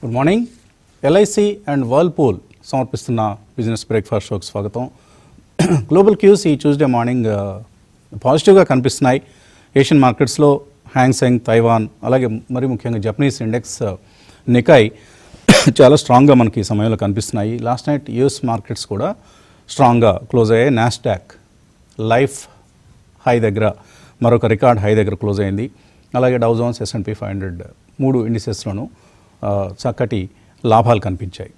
Good morning. LIC and Whirlpool సమర్పిస్తున్న business breakfast షోకి స్వాగతం. గ్లోబల్ క్యూస్ ఈ ట్యూస్డే మార్నింగ్ పాజిటివ్గా కనిపిస్తున్నాయి. ఏషియన్ మార్కెట్స్లో హ్యాంగ్సెంగ్, తైవాన్, అలాగే మరి ముఖ్యంగా జపనీస్ ఇండెక్స్ నికాయ్ చాలా స్ట్రాంగ్గా మనకి ఈ సమయంలో కనిపిస్తున్నాయి. లాస్ట్ నైట్ యూఎస్ మార్కెట్స్ కూడా స్ట్రాంగ్గా క్లోజ్ అయ్యాయి. నాస్డాక్ లైఫ్ హై దగ్గర మరొక రికార్డ్ హై దగ్గర క్లోజ్ అయింది. అలాగే డౌ జోన్స్, S&P 500 మూడు ఇండిసెస్లోనూ చక్కటి లాభాలు కనిపించాయి.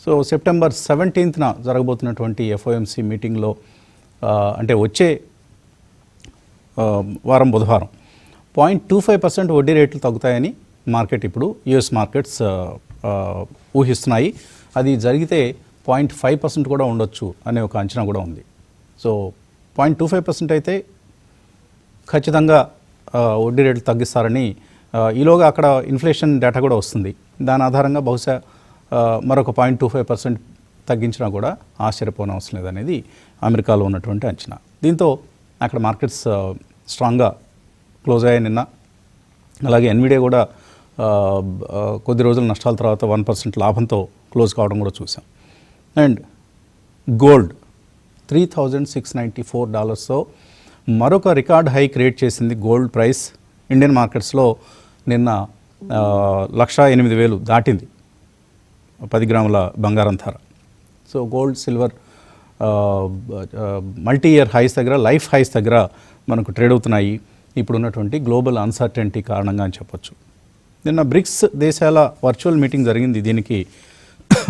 సో సెప్టెంబర్ 17న జరగబోతున్నటువంటి FOMC మీటింగ్లో అంటే వచ్చే వారం బుధవారం 0.25% వడ్డీ రేట్లు తగ్గుతాయని మార్కెట్ ఇప్పుడు యుఎస్ మార్కెట్స్ ఊహిస్తున్నాయి. అది జరిగితే 0.5% కూడా ఉండొచ్చు అనే ఒక అంచనా కూడా ఉంది. సో 0.25% అయితే ఖచ్చితంగా వడ్డీ రేట్లు తగ్గిస్తారని ఈలోగా అక్కడ ఇన్ఫ్లేషన్ డేటా కూడా వస్తుంది. దాని ఆధారంగా బహుశా మరొక 0.25% తగ్గించినా కూడా ఆశ్చర్యపోవడం అవసరం లేదనేది అమెరికాలో ఉన్నటువంటి అంచనా. దీంతో అక్కడ మార్కెట్స్ స్ట్రాంగ్గా క్లోజ్ అయ్యాయి నిన్న. అలాగే ఎన్విడియా కూడా కొద్ది రోజుల నష్టాల తర్వాత 1% లాభంతో క్లోజ్ కావడం కూడా చూసాం. అండ్ గోల్డ్ $3,694తో మరొక రికార్డ్ హై క్రియేట్ చేసింది గోల్డ్ ప్రైస్. ఇండియన్ మార్కెట్స్లో నిన్న 1,08,000 దాటింది 10 గ్రాముల బంగారం ధర. So gold, silver multi year highs దగ్గర, లైఫ్ హైస్ దగ్గర మనకు ట్రేడ్ అవుతున్నాయి ఇప్పుడున్నటువంటి గ్లోబల్ అన్సర్టెనిటీ కారణంగా అని చెప్పొచ్చు. నిన్న బ్రిక్స్ దేశాల వర్చువల్ మీటింగ్ జరిగింది. దీనికి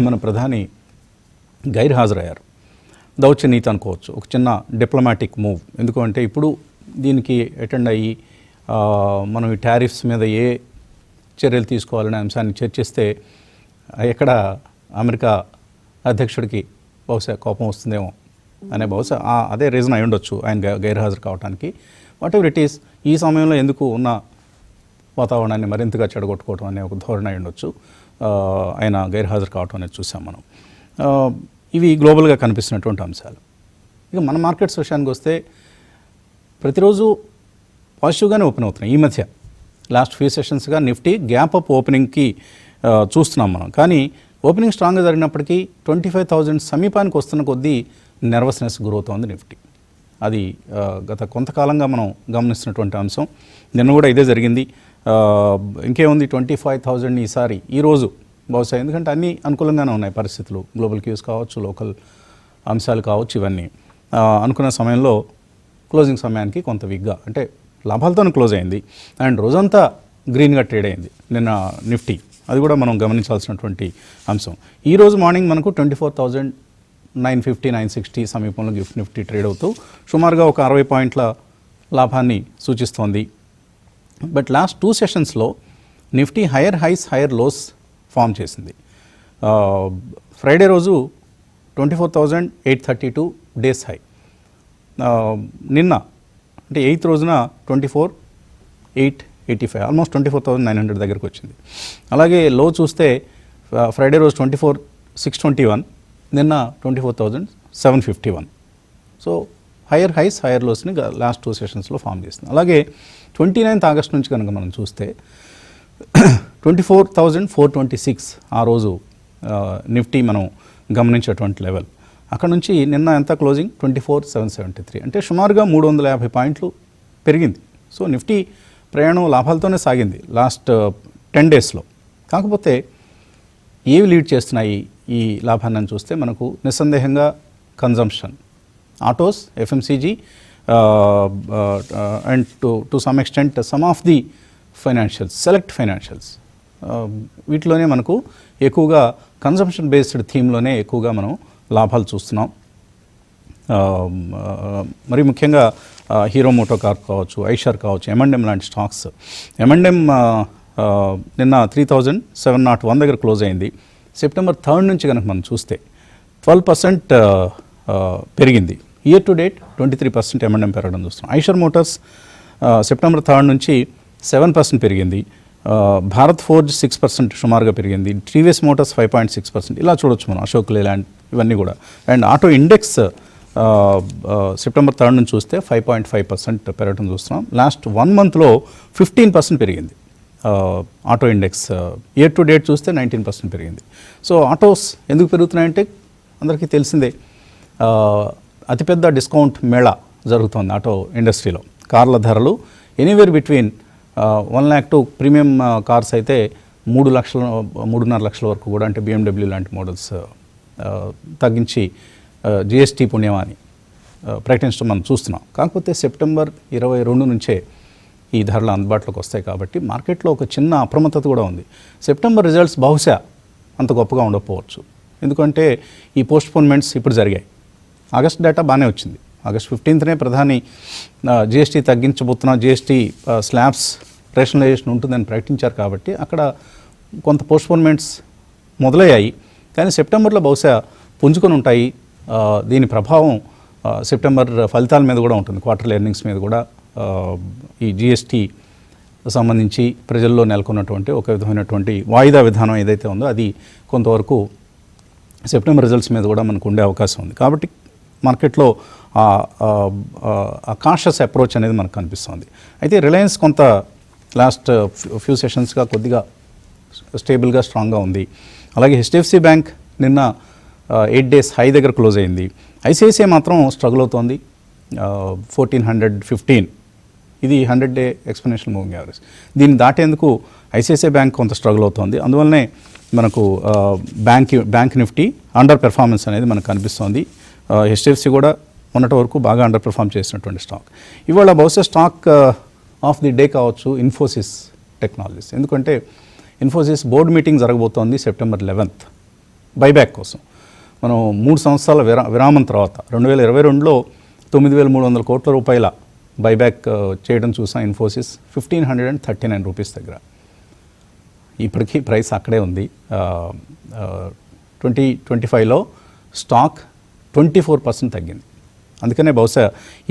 మన ప్రధాని గైర్హాజరయ్యారు. దౌత్యనీతి అనుకోవచ్చు, ఒక చిన్న డిప్లొమాటిక్ మూవ్. ఎందుకంటే ఇప్పుడు దీనికి అటెండ్ అయ్యి మనం ఈ టారిఫ్స్ మీద ఏ చర్యలు తీసుకోవాలనే అంశాన్ని చర్చిస్తే ఎక్కడ అమెరికా అధ్యక్షుడికి బహుశా కోపం వస్తుందేమో అనే బహుశా అదే రీజన్ అయి ఉండొచ్చు ఆయన గైర్హాజరు కావడానికి. వాట్ ఎవర్ ఇట్ ఈస్, ఈ సమయంలో ఎందుకు ఉన్న వాతావరణాన్ని మరింతగా చెడగొట్టుకోవడం అనే ఒక ధోరణి అయి ఉండొచ్చు ఆయన గైర్హాజరు కావటం అనేది చూసాం మనం. ఇవి గ్లోబల్గా కనిపిస్తున్నటువంటి అంశాలు. ఇక మన మార్కెట్స్ విషయానికి వస్తే ప్రతిరోజు పాజిటివ్గానే ఓపెన్ అవుతున్నాయి. ఈ మధ్య లాస్ట్ ఫ్యూ సెషన్స్గా నిఫ్టీ గ్యాప్ అప్ ఓపెనింగ్కి చూస్తున్నాం మనం. కానీ ఓపెనింగ్ స్ట్రాంగ్గా జరిగినప్పటికీ 25,000 సమీపానికి వస్తున్న కొద్దీ నర్వస్నెస్ గురవుతోంది నిఫ్టీ. అది గత కొంతకాలంగా మనం గమనిస్తున్నటువంటి అంశం. నిన్న కూడా ఇదే జరిగింది. ఇంకేముంది 25,000 ఈసారి ఈరోజు బహుశా, ఎందుకంటే అన్నీ అనుకూలంగానే ఉన్నాయి పరిస్థితులు. గ్లోబల్ క్యూస్ కావచ్చు, లోకల్ అంశాలు కావచ్చు, ఇవన్నీ అనుకున్న సమయంలో క్లోజింగ్ సమయానికి కొంత వీక్గా అంటే లాభాలతోనే క్లోజ్ అయింది. అండ్ రోజంతా గ్రీన్గా ట్రేడ్ అయింది నిన్న నిఫ్టీ. అది కూడా మనం గమనించాల్సినటువంటి అంశం. ఈరోజు మార్నింగ్ మనకు 24,950, 960 సమీపంలో నిఫ్టీ ట్రేడ్ అవుతూ సుమారుగా ఒక 60 పాయింట్ల లాభాన్ని సూచిస్తోంది. బట్ లాస్ట్ 2 సెషన్స్లో Nifty higher highs, higher lows form చేసింది. ఫ్రైడే రోజు 24,832 డేస్ హై. నిన్న అంటే 8th రోజున 24,885, ఆల్మోస్ట్ 24,900 దగ్గరకు వచ్చింది. అలాగే లో చూస్తే ఫ్రైడే రోజు 24,621, నిన్న 24,751. సో హైయర్ హైస్, హైయర్ లోస్ని లాస్ట్ 2 సెషన్స్లో ఫామ్ చేస్తుంది. అలాగే 29th ఆగస్ట్ నుంచి కనుక మనం చూస్తే 24,426 ఆ రోజు నిఫ్టీ మనం గమనించేటువంటి లెవెల్. అక్కడ నుంచి నిన్న ఎంత క్లోజింగ్ 24,773, అంటే సుమారుగా 350 పాయింట్లు పెరిగింది. సో నిఫ్టీ ప్రయాణం లాభాలతోనే సాగింది లాస్ట్ 10 డేస్లో. కాకపోతే ఏవి లీడ్ చేస్తున్నాయి ఈ లాభాన్ని చూస్తే మనకు నిస్సందేహంగా consumption, autos, FMCG and to some extent some of the financials, select financials, వీటిలోనే మనకు ఎక్కువగా కన్జంప్షన్ బేస్డ్ థీమ్లోనే ఎక్కువగా మనం లాభాలు చూస్తున్నాం. మరి ముఖ్యంగా హీరో మోటోకార్ కావచ్చు, ఐషర్ కావచ్చు, M&M లాంటి స్టాక్స్. M&M నిన్న 3,701 దగ్గర క్లోజ్ అయింది. సెప్టెంబర్ 3rd నుంచి కనుక మనం చూస్తే 12% పెరిగింది. ఇయర్ టు డేట్ 23% M&M పెరగడం చూస్తున్నాం. ఐషర్ మోటార్స్ సెప్టెంబర్ 3rd నుంచి 7% పెరిగింది. భారత్ ఫోర్జ్ 6% సుమారుగా పెరిగింది. TVS Motors 5.6%. ఇలా చూడొచ్చు మనం. అశోక్ లేలాండ్ ఇవన్నీ కూడా. And auto index September 3rd నుంచి చూస్తే 5.5% పెరగడం చూస్తున్నాం. లాస్ట్ 1 monthలో 15% పెరిగింది. Auto index year to date చూస్తే 19% పెరిగింది. సో ఆటోస్ ఎందుకు పెరుగుతున్నాయంటే అందరికీ తెలిసిందే, అతిపెద్ద డిస్కౌంట్ మేళా జరుగుతుంది ఆటో ఇండస్ట్రీలో. కార్ల ధరలు anywhere between 1 lakh to premium cars అయితే 3.5 లక్షల వరకు కూడా, అంటే BMW లాంటి మోడల్స్ తగ్గించి జిఎస్టీ పుణ్యమాని ప్రకటించడం మనం చూస్తున్నాం. కాకపోతే సెప్టెంబర్ 22 నుంచే ఈ ధరలు అందుబాటులోకి వస్తాయి కాబట్టి మార్కెట్లో ఒక చిన్న అప్రమత్తత కూడా ఉంది. సెప్టెంబర్ రిజల్ట్స్ బహుశా అంత గొప్పగా ఉండకపోవచ్చు, ఎందుకంటే ఈ పోస్ట్పోన్మెంట్స్ ఇప్పుడు జరిగాయి. ఆగస్ట్ డేటా బాగానే వచ్చింది. ఆగస్ట్ 15నే ప్రధాని జిఎస్టీ తగ్గించబోతున్నా, జిఎస్టీ స్లాబ్స్ రేషనలైజేషన్ ఉంటుందని ప్రకటించారు కాబట్టి అక్కడ కొంత పోస్ట్పోన్మెంట్స్ మొదలయ్యాయి. కానీ సెప్టెంబర్లో బహుశా పుంజుకొని ఉంటాయి. దీని ప్రభావం సెప్టెంబర్ ఫలితాల మీద కూడా ఉంటుంది, క్వార్టర్లీ ఎర్నింగ్స్ మీద కూడా. ఈ జిఎస్టీ సంబంధించి ప్రజల్లో నెలకొన్నటువంటి ఒక విధమైనటువంటి వాయిదా విధానం ఏదైతే ఉందో అది కొంతవరకు సెప్టెంబర్ రిజల్ట్స్ మీద కూడా మనకు ఉండే అవకాశం ఉంది. కాబట్టి మార్కెట్లో కాన్షియస్ అప్రోచ్ అనేది మనకు కనిపిస్తుంది. అయితే రిలయన్స్ కొంత లాస్ట్ ఫ్యూ సెషన్స్గా కొద్దిగా స్టేబుల్గా స్ట్రాంగ్గా ఉంది. అలాగే హెచ్డిఎఫ్సి బ్యాంక్ నిన్న 8 days హై దగ్గర క్లోజ్ అయింది. ఐసిఐసిఐ మాత్రం స్ట్రగుల్ అవుతోంది. 1415 ఇది 100-day ఎక్స్పోనెన్షియల్ మూవింగ్ యావరేజ్. దీన్ని దాటేందుకు ఐసిఐసిఐ బ్యాంక్ కొంత స్ట్రగుల్ అవుతోంది. అందువల్లనే మనకు బ్యాంక్ నిఫ్టీ అండర్ పెర్ఫార్మెన్స్ అనేది మనకు కనిపిస్తోంది. హెచ్డిఎఫ్సి కూడా మొన్నటి వరకు బాగా అండర్ పెర్ఫార్మ్ చేసినటువంటి స్టాక్. ఇవాళ బహుశా స్టాక్ ఆఫ్ ది డే కావచ్చు ఇన్ఫోసిస్ టెక్నాలజీస్. ఎందుకంటే ఇన్ఫోసిస్ బోర్డు మీటింగ్ జరగబోతోంది సెప్టెంబర్ 11th బైబ్యాక్ కోసం. మనం 3 సంవత్సరాల విరామం తర్వాత 2022లో 9,300 కోట్ల రూపాయల బైబ్యాక్ చేయడం చూసాం. ఇన్ఫోసిస్ 1,539 రూపీస్ దగ్గర ఇప్పటికీ ప్రైస్ అక్కడే ఉంది. 2025లో స్టాక్ 24% తగ్గింది. అందుకనే బహుశా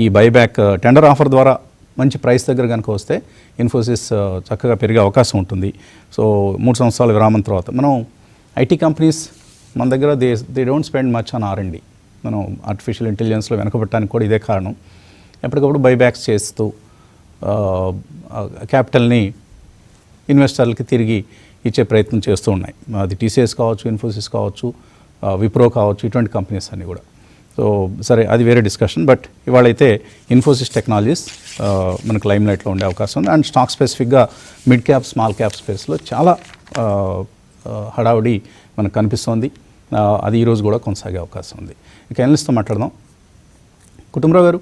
ఈ బైబ్యాక్ టెండర్ ఆఫర్ ద్వారా మంచి ప్రైస్ దగ్గర కనుక వస్తే ఇన్ఫోసిస్ చక్కగా పెరిగే అవకాశం ఉంటుంది. సో 3 సంవత్సరాల విరామం తర్వాత మనం ఐటీ కంపెనీస్ మన దగ్గర they don't spend much on R&D. మనం ఆర్టిఫిషియల్ ఇంటెలిజెన్స్లో వెనకబట్టడానికి కూడా ఇదే కారణం. ఎప్పటికప్పుడు బైబ్యాక్స్ చేస్తూ క్యాపిటల్ని ఇన్వెస్టర్లకి తిరిగి ఇచ్చే ప్రయత్నం చేస్తూ ఉన్నాయి. అది టీసీఎస్ కావచ్చు, ఇన్ఫోసిస్ కావచ్చు, విప్రో కావచ్చు, ఇటువంటి కంపెనీస్ అన్నీ కూడా. సో సరే, అది వేరే డిస్కషన్. బట్ ఇవాళైతే ఇన్ఫోసిస్ టెక్నాలజీస్ మనకు లైమ్ లైట్లో ఉండే అవకాశం ఉంది. అండ్ స్టాక్ స్పెసిఫిక్గా మిడ్ క్యాప్, స్మాల్ క్యాప్ స్పేస్లో చాలా హడావుడి మనకు కనిపిస్తోంది. అది ఈరోజు కూడా కొనసాగే అవకాశం ఉంది. ఇక ఎనలిస్ట్తో మాట్లాడదాం. కుటుంబరావు గారు,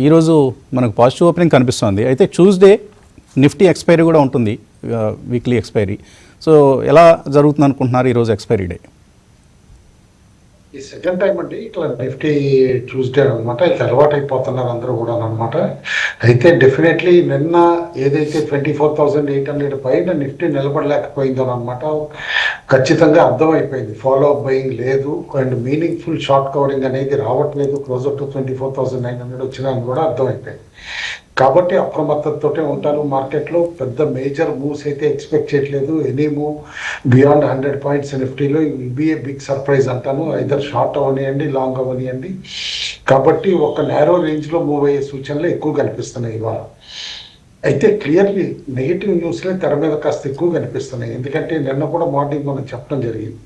ఈరోజు మనకు పాజిటివ్ ఓపెనింగ్ కనిపిస్తోంది. అయితే ట్యూస్డే నిఫ్టీ ఎక్స్పైరీ కూడా ఉంటుంది, వీక్లీ ఎక్స్పైరీ. సో ఎలా జరుగుతుంది అనుకుంటున్నారు ఈరోజు ఎక్స్పైరీ డే? ఈ సెకండ్ టైం అండి ఇట్లా నిఫ్టీ ట్యూస్డే అనమాట. ఇట్లా అలవాటు అయిపోతున్నారు అందరూ కూడా అనమాట. అయితే డెఫినెట్లీ నిన్న ఏదైతే 24,800 పైన నిఫ్టీ నిలబడలేకపోయిందో అనమాట, ఖచ్చితంగా అర్థమైపోయింది. ఫాలో అప్ బయింగ్ లేదు అండ్ మీనింగ్ఫుల్ షార్ట్ కవరింగ్ అనేది రావట్లేదు. క్లోజర్ టు 24,900 వచ్చినా అని కూడా అర్థమైపోయింది. కాబట్టి అప్రమత్తతోటే ఉంటాను. మార్కెట్లో పెద్ద మేజర్ మూవ్స్ అయితే ఎక్స్పెక్ట్ చేయట్లేదు. ఎనీ మూవ్ బియాండ్ 100 పాయింట్స్ నిఫ్టీలో will be a big surprise అంటాను. ఐదర్ షార్ట్ అవనియండి, లాంగ్ అవనియండి. కాబట్టి ఒక నేరో రేంజ్లో మూవ్ అయ్యే సూచనలు ఎక్కువ కనిపిస్తున్నాయి ఇవాళ. అయితే క్లియర్లీ నెగిటివ్ న్యూస్లే తెర మీద కాస్త ఎక్కువ కనిపిస్తున్నాయి. ఎందుకంటే నిన్న కూడా మార్నింగ్ మనం చెప్పడం జరిగింది,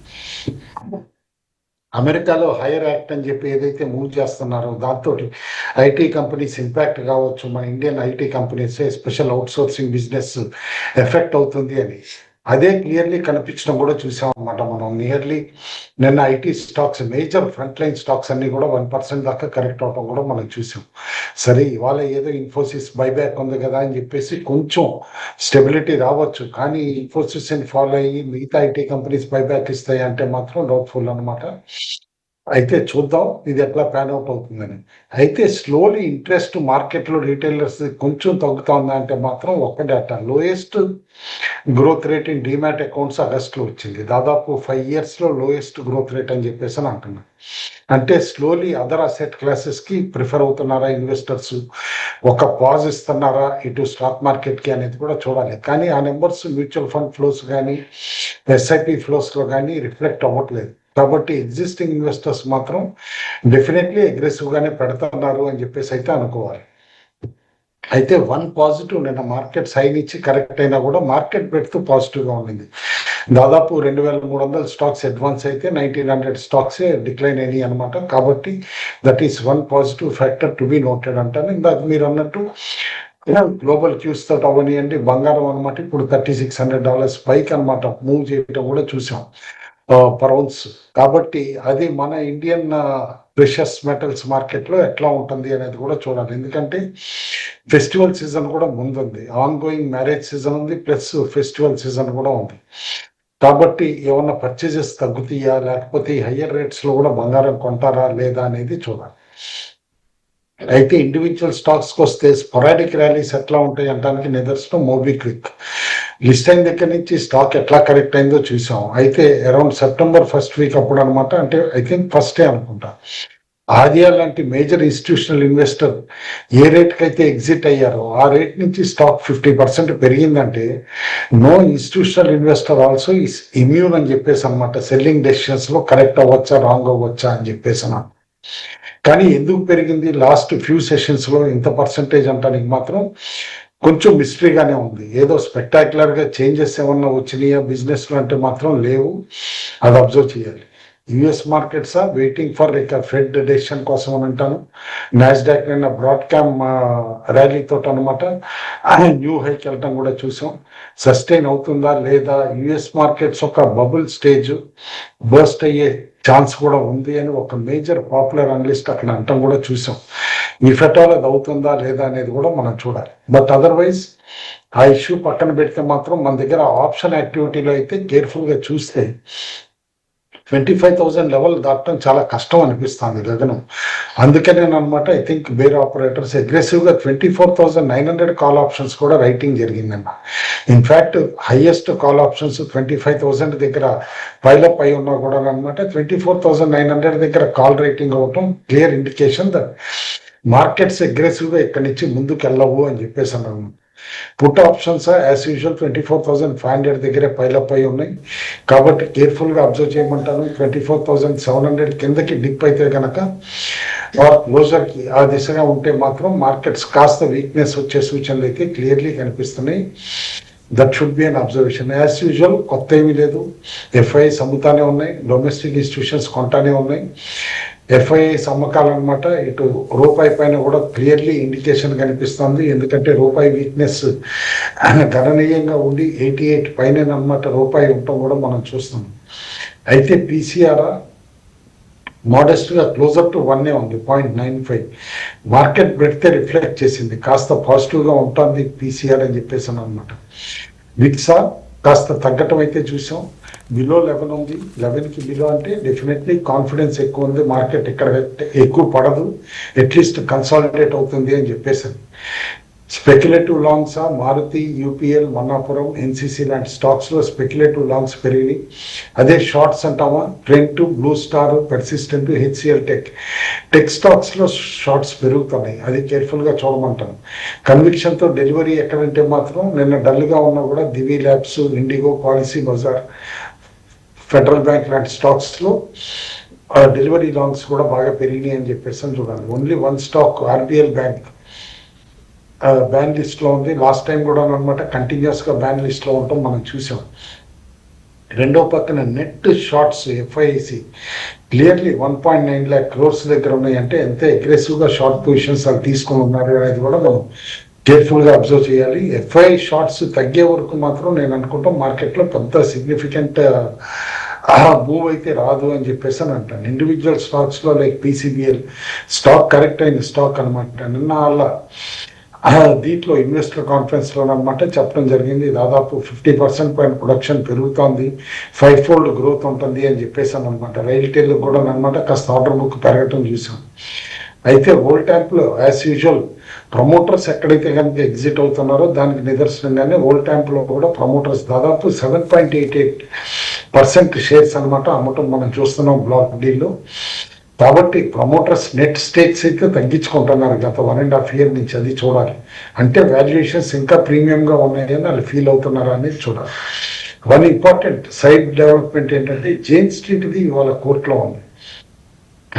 అమెరికాలో హైయర్ యాక్ట్ అని చెప్పి ఏదైతే మూవ్ చేస్తున్నారో దాంతో ఐటీ కంపెనీస్ ఇంపాక్ట్ కావచ్చు, మన Indian IT companies special outsourcing business effect అవుతుంది అని అదే క్లియర్లీ కనిపించడం కూడా చూసాం అన్నమాట. మనం నియర్లీ నిన్న IT stocks, major front line stocks అన్ని కూడా 1% దాకా కరెక్ట్ అవడం కూడా మనం చూసాం. సరే, ఇవాళ ఏదో ఇన్ఫోసిస్ బైబ్యాక్ ఉంది కదా అని చెప్పేసి కొంచెం స్టెబిలిటీ రావచ్చు, కానీ ఇన్ఫోసిస్ ని ఫాలో అయ్యి మిగతా ఐటీ కంపెనీస్ బైబ్యాక్ ఇస్తాయి అంటే మాత్రం డౌట్ఫుల్ అనమాట. అయితే చూద్దాం ఇది ఎట్లా ప్యాన్ అవుట్ అవుతుందని. అయితే స్లోలీ ఇంట్రెస్ట్ మార్కెట్లో రీటైలర్స్ కొంచెం తగ్గుతా ఉందా అంటే మాత్రం ఒక్క data, lowest growth rate in demat accounts ఆగస్ట్లో వచ్చింది. దాదాపు 5 yearsలో లోయెస్ట్ గ్రోత్ రేట్ అని చెప్పేసి అని అంటున్నాను. అంటే స్లోలీ అదర్ అసెట్ క్లాసెస్కి ప్రిఫర్ అవుతున్నారా ఇన్వెస్టర్స్, ఒక పాజ్ ఇస్తున్నారా ఇటు స్టాక్ మార్కెట్కి అనేది కూడా చూడాలి. కానీ ఆ నెంబర్స్ మ్యూచువల్ ఫండ్ ఫ్లోస్ కానీ ఎస్ఐపి ఫ్లోస్లో కానీ రిఫ్లెక్ట్ అవ్వట్లేదు. కాబట్టి ఎగ్జిస్టింగ్ ఇన్వెస్టర్స్ మాత్రం డెఫినెట్లీ అగ్రెసివ్గానే పెడుతున్నారు అని చెప్పేసి అయితే అనుకోవాలి. అయితే వన్ పాజిటివ్, నిన్న మార్కెట్ సైన్ ఇచ్చి కరెక్ట్ అయినా కూడా మార్కెట్ పెడుతూ పాజిటివ్గా ఉండింది. దాదాపు 2300 స్టాక్స్ అడ్వాన్స్ అయితే 1900 స్టాక్స్ డిక్లైన్ అయినాయి అనమాట. కాబట్టి that is one positive factor to be noted అంటాను. ఇందాక మీరు అన్నట్టు గ్లోబల్ క్యూస్ తోటి అవనియండి, బంగారం అనమాట ఇప్పుడు $3600 పైకి అనమాట మూవ్ చేయటం కూడా చూసాం పర్ ఔన్స్. కాబట్టి అది మన ఇండియన్ ప్రెషస్ మెటల్స్ మార్కెట్లో ఎట్లా ఉంటుంది అనేది కూడా చూడాలి. ఎందుకంటే ఫెస్టివల్ సీజన్ కూడా ముందుంది, ఆన్ గోయింగ్ మ్యారేజ్ సీజన్ ఉంది, ప్లస్ ఫెస్టివల్ సీజన్ కూడా ఉంది. కాబట్టి ఏమన్నా పర్చేజెస్ తగ్గుతాయా, లేకపోతే హయ్యర్ రేట్స్లో కూడా బంగారం కొంటారా లేదా అనేది చూడాలి. అయితే ఇండివిజువల్ స్టాక్స్కి వస్తే స్పొరాడిక్ ర్యాలీస్ ఎట్లా ఉంటాయి అంటానికి నిదర్శనం మోబిక్విక్. లిస్ట్ అయిన దగ్గర నుంచి స్టాక్ ఎట్లా కరెక్ట్ అయిందో చూసాం. అయితే అరౌండ్ సెప్టెంబర్ ఫస్ట్ వీక్ అప్పుడు అనమాట, అంటే ఐ థింక్ ఫస్టే అనుకుంటా, ఆదియా లాంటి మేజర్ ఇన్స్టిట్యూషనల్ ఇన్వెస్టర్ ఏ రేట్కి అయితే ఎగ్జిట్ అయ్యారో ఆ రేట్ నుంచి స్టాక్ 50% పెరిగిందంటే no institutional investor also is immune అని చెప్పేసి అనమాట. సెల్లింగ్ డెసిషన్స్లో కరెక్ట్ అవ్వచ్చా రాంగ్ అవ్వచ్చా అని చెప్పేసి అన్నాను. కానీ ఎందుకు పెరిగింది లాస్ట్ ఫ్యూ సెషన్స్లో ఇంత పర్సంటేజ్ అంటానికి మాత్రం కొంచెం మిస్టరీగానే ఉంది. ఏదో స్పెక్టాక్యులర్గా చేంజెస్ ఏమన్నా వచ్చినాయా బిజినెస్లో అంటే మాత్రం లేవు, అది అబ్జర్వ్ చేయాలి. US markets are waiting for ఇక ఫెడ్ డెసిషన్ కోసం అని అంటాను. నాస్డాక్ నిన్న బ్రాడ్కామ్ ర్యాలీ తోటి అనమాట న్యూ హైకి వెళ్ళటం కూడా చూసాం. సస్టైన్ అవుతుందా లేదా, యుఎస్ మార్కెట్స్ ఒక బబుల్ స్టేజ్ బర్స్ట్ అయ్యే ఛాన్స్ కూడా ఉంది అని ఒక మేజర్ పాపులర్ అనలిస్ట్ అక్కడ అంటాం కూడా చూసాం. ఈ ఫెటాల్ అది అవుతుందా లేదా అనేది కూడా మనం చూడాలి. బట్ అదర్వైజ్ ఆ ఇష్యూ పక్కన పెడితే మాత్రం మన దగ్గర ఆప్షన్ యాక్టివిటీలో అయితే కేర్ఫుల్గా చూస్తే 25,000 లెవెల్ దాటడం చాలా కష్టం అనిపిస్తుంది గగనం. అందుకనే అనమాట ఐ థింక్ వేరే ఆపరేటర్స్ అగ్రెసివ్గా 24,900 కాల్ ఆప్షన్స్ కూడా రైటింగ్ జరిగిందన్న. ఇన్ఫ్యాక్ట్ హైయెస్ట్ కాల్ ఆప్షన్స్ 25,000 దగ్గర పైలప్ అయి ఉన్నా కూడా అనమాట 24,900 దగ్గర కాల్ రైటింగ్ అవటం క్లియర్ ఇండికేషన్ దట్ మార్కెట్స్ అగ్రెసివ్గా ఇక్కడి నుంచి ముందుకు వెళ్ళవు అని చెప్పేసి అన్నాను. పుట్ ఆప్షన్స్ యాజ్ యూజువల్ 24,500 దగ్గరే పైలప్ అయి ఉన్నాయి. కాబట్టి కేర్ఫుల్గా అబ్జర్వ్ చేయమంటాను. 24,700 కిందకి డిప్ అయితే కనుక క్లోజర్కి ఆ దిశగా ఉంటే మాత్రం మార్కెట్స్ కాస్త వీక్నెస్ వచ్చే సూచనలు అయితే క్లియర్లీ కనిపిస్తున్నాయి. That should be an observation. As usual కొత్త ఏమీ లేదు, ఎఫ్ఐఐస్ అమ్ముతానే ఉన్నాయి, డొమెస్టిక్ ఇన్స్టిట్యూషన్స్ కొంటానే ఉన్నాయి. ఎఫ్ఐఐస్ అమ్మకాలు అనమాట ఇటు రూపాయి పైన కూడా క్లియర్లీ ఇండికేషన్ కనిపిస్తుంది. ఎందుకంటే రూపాయి వీక్నెస్ గణనీయంగా ఉండి 88 పైన అనమాట రూపాయి ఉండటం కూడా మనం చూస్తాం. అయితే పీసీఆర్ మోడెస్ట్గా క్లోజర్ టు 1 ఉంది, 0.95. మార్కెట్ పెడితే రిఫ్లెక్ట్ చేసింది, కాస్త పాజిటివ్గా ఉంటుంది పీసీఆర్ అని చెప్పేసి అనమాట. విక్సా కాస్త తగ్గటం అయితే చూసాం, బిలో 11 ఉంది. 11కి బిలో అంటే డెఫినెట్లీ కాన్ఫిడెన్స్ ఎక్కువ ఉంది, మార్కెట్ ఇక్కడ ఎక్కువ పడదు, అట్లీస్ట్ కన్సాలిడేట్ అవుతుంది అని చెప్పేసాను. Speculative longs Maruti, UPL, Manappuram, NCC లాంటి స్టాక్స్లో స్పెక్యులేటివ్ లాంగ్స్ పెరిగినాయి. అదే షార్ట్స్ అంటామా, Trent, Blue Star, Persistent, HCL Tech స్టాక్స్లో షార్ట్స్ పెరుగుతున్నాయి, అది కేర్ఫుల్గా చూడమంటాను. కన్విక్షన్తో డెలివరీ ఎక్కడంటే మాత్రం నిన్న డల్గా ఉన్నా కూడా Divi labs, IndiGo, Policybazaar, Federal Bank లాంటి స్టాక్స్లో డెలివరీ లాంగ్స్ కూడా బాగా పెరిగినాయి అని చెప్పేసి చూడాలి. Only one stock RBL bank ban లిస్ట్లో ఉంది. లాస్ట్ టైం కూడా అనమాట కంటిన్యూస్గా బ్యాన్ లిస్ట్లో ఉండటం మనం చూసాం. రెండో పక్కన net shorts ఎఫ్ఐసి clearly 1.9 lakh crores దగ్గర ఉన్నాయి. అంటే ఎంత అగ్రెసివ్గా షార్ట్ పొజిషన్స్ అది తీసుకుని ఉన్నారు అనేది కూడా మనం కేర్ఫుల్గా అబ్జర్వ్ చేయాలి. ఎఫ్ఐ షార్ట్స్ తగ్గే వరకు మాత్రం నేను అనుకుంటాం మార్కెట్లో పెద్ద సిగ్నిఫికెంట్ మూవ్ అయితే రాదు అని చెప్పేసి అని అంటాను. ఇండివిజువల్ స్టాక్స్లో లైక్ పీసీబీఎల్ స్టాక్ కరెక్ట్ అయిన స్టాక్ అనమాట. నిన్న అలా దీంట్లో ఇన్వెస్టర్ కాన్ఫరెన్స్లో అనమాట చెప్పడం జరిగింది, దాదాపు 50% పైన ప్రొడక్షన్ పెరుగుతోంది, 5-fold గ్రోత్ ఉంటుంది అని చెప్పేసాను అనమాట. రైల్టెల్ కూడా అనమాట కాస్త ఆర్డర్ బుక్ పెరగటం చూసాం. అయితే వోల్టాంప్లో యాజ్ యూజువల్ ప్రమోటర్స్ ఎక్కడైతే కనుక ఎగ్జిట్ అవుతున్నారో దానికి నిదర్శనంగానే వోల్టాంప్లో కూడా ప్రమోటర్స్ దాదాపు 7.88% షేర్స్ అనమాట అమ్మటం మనం చూస్తున్నాం బ్లాక్ డీల్లో. కాబట్టి ప్రమోటర్స్ నెట్ స్టేక్స్ అయితే తగ్గించుకుంటున్నారు గత 1.5 year నుంచి, అది చూడాలి. అంటే వాల్యుయేషన్స్ ఇంకా ప్రీమియంగా ఉన్నాయని వాళ్ళు ఫీల్ అవుతున్నారా అనేది చూడాలి. వన్ ఇంపార్టెంట్ సైడ్ డెవలప్మెంట్ ఏంటంటే జైన్ స్ట్రీట్ది ఇవాళ కోర్టులో ఉంది,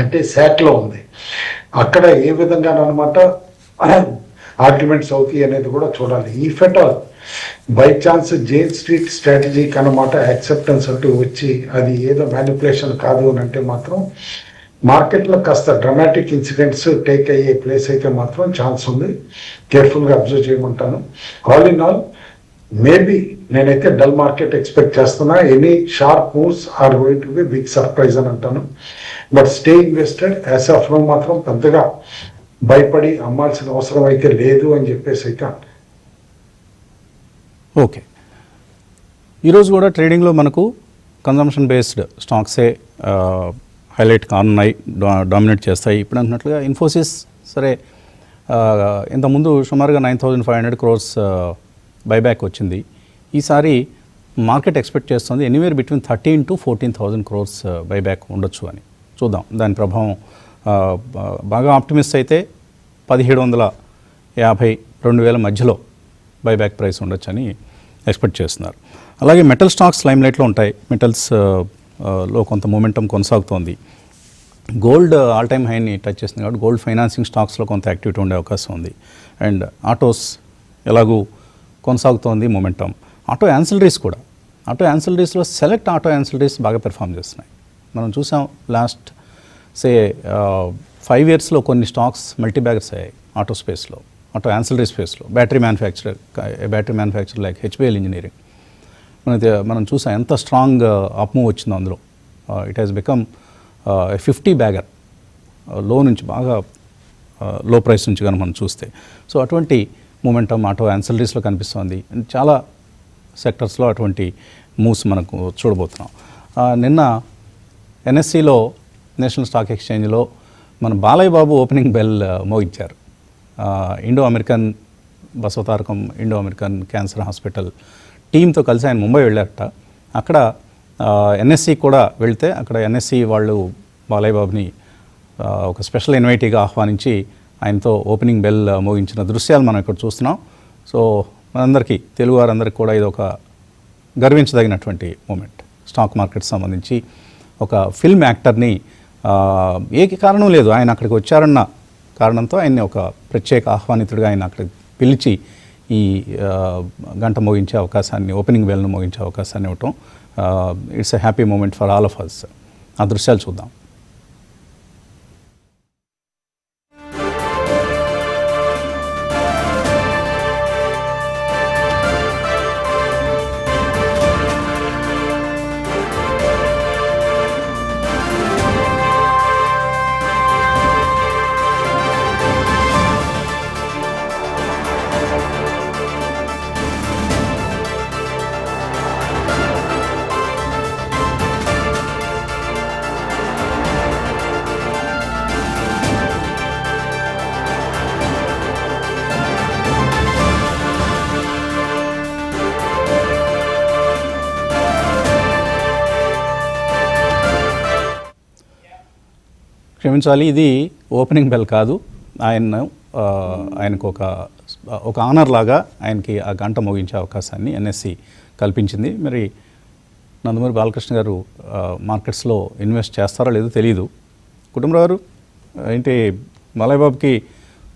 అంటే శాట్లో ఉంది. అక్కడ ఏ విధంగా అనమాట ఆర్గ్యుమెంట్స్ అవుతాయి అనేది కూడా చూడాలి. ఈ ఫెటాల్ by chance Jane Street strategy కన్నమాట యాక్సెప్టెన్స్ అంటూ వచ్చి అది ఏదో మ్యానిపులేషన్ కాదు అని అంటే మాత్రం మార్కెట్లో కాస్త డ్రమాటిక్ ఇన్సిడెంట్స్ టేక్ అయ్యే ప్లేస్ అయితే మాత్రం ఛాన్స్ ఉంది. కేర్ఫుల్గా అబ్జర్వ్ చేయమంటాను. ఆల్ ఇన్ ఆల్ మేబీ నేనైతే డల్ మార్కెట్ ఎక్స్పెక్ట్ చేస్తున్నా. Any sharp moves are going to be big surprise అని అంటాను. But stay invested. As of now మాత్రం పెద్దగా భయపడి అమ్మాల్సిన అవసరం అయితే లేదు అని చెప్పేసి అయితే. ఓకే, ఈరోజు కూడా ట్రేడింగ్లో మనకు కన్జంప్షన్ బేస్డ్ స్టాక్సే హైలైట్ కానున్నాయి, డామినేట్ చేస్తాయి. ఇప్పుడు అంటున్నట్లుగా ఇన్ఫోసిస్ సరే ఇంతకుముందు సుమారుగా 9,500 crores బైబ్యాక్ వచ్చింది. ఈసారి మార్కెట్ ఎక్స్పెక్ట్ చేస్తుంది anywhere between 13,000 to 14,000 crores buyback ఉండొచ్చు అని. చూద్దాం దాని ప్రభావం. బాగా ఆప్టిమిస్ట్ అయితే 1,750-2,000 మధ్యలో బైబ్యాక్ ప్రైస్ ఉండొచ్చని ఎక్స్పెక్ట్ చేస్తున్నారు. అలాగే మెటల్ స్టాక్స్ లైమ్లైట్లో ఉంటాయి. మెటల్స్ లో కొంత మూమెంటం కొనసాగుతోంది. గోల్డ్ ఆల్ టైమ్ హైని టచ్ చేస్తుంది కాబట్టి గోల్డ్ ఫైనాన్సింగ్ స్టాక్స్లో కొంత యాక్టివిటీ ఉండే అవకాశం ఉంది. అండ్ ఆటోస్ ఎలాగూ కొనసాగుతోంది మూమెంటం. ఆటో యాన్సిలరీస్ కూడా, ఆటో యాన్సిలరీస్లో సెలెక్ట్ ఆటో యాన్సిలరీస్ బాగా పెర్ఫామ్ చేస్తున్నాయి. మనం చూసాం లాస్ట్ 5 yearsలో కొన్ని స్టాక్స్ మల్టీ బ్యాగర్స్ అయ్యాయి ఆటో స్పేస్లో, ఆటో యాన్సిలరీ స్పేస్లో. Battery manufacturer like HBL engineering మనం చూసాం ఎంత స్ట్రాంగ్ అప్ మూవ్ వచ్చిందో అందులో. ఇట్ హ్యాస్ బికమ్ 50 bagger లో నుంచి బాగా లో ప్రైస్ నుంచి కనుక మనం చూస్తే. సో అటువంటి మూమెంటం ఆటో యాన్సిలరీస్లో కనిపిస్తుంది. చాలా సెక్టర్స్లో అటువంటి మూవ్స్ మనకు చూడబోతున్నాం. నిన్న ఎన్ఎస్సిలో నేషనల్ స్టాక్ ఎక్స్చేంజ్లో మన బాలయ్య బాబు ఓపెనింగ్ బెల్ మోగించారు. Indo American Basavatarakam Indo American cancer hospital టీంతో కలిసి ఆయన ముంబై వెళ్ళారట. అక్కడ ఎన్ఎస్సి కూడా వెళ్తే అక్కడ ఎన్ఎస్సి వాళ్ళు బాలయ్య బాబుని ఒక స్పెషల్ ఇన్వైటీగా ఆహ్వానించి ఆయనతో ఓపెనింగ్ బెల్ మోగించిన దృశ్యాలు మనం ఇక్కడ చూస్తున్నాం. సో మనందరికీ, తెలుగు వారందరికీ కూడా ఇది ఒక గర్వించదగినటువంటి మూమెంట్. స్టాక్ మార్కెట్ సంబంధించి ఒక ఫిల్మ్ యాక్టర్ని ఏ కారణం లేదు, ఆయన అక్కడికి వచ్చారన్న కారణంతో ఆయన్ని ఒక ప్రత్యేక ఆహ్వానితుడిగా ఆయన అక్కడికి పిలిచి ఈ గంట మోగించే అవకాశాన్ని, ఓపెనింగ్ బెల్ను మోగించే అవకాశాన్ని ఇవ్వటం it's a happy moment for all of us. ఆ దృశ్యాలు చూద్దాం. క్షమించాలి, ఇది ఓపెనింగ్ బెల్ కాదు. ఆయనకు ఒక ఆనర్ లాగా ఆయనకి ఆ గంట మోగించే అవకాశాన్ని ఎన్ఎస్సి కల్పించింది. మరి నందమూరి బాలకృష్ణ గారు మార్కెట్స్లో ఇన్వెస్ట్ చేస్తారో లేదో తెలియదు. కుటుంబరావు గారు ఏంటి, బాలయ్య బాబుకి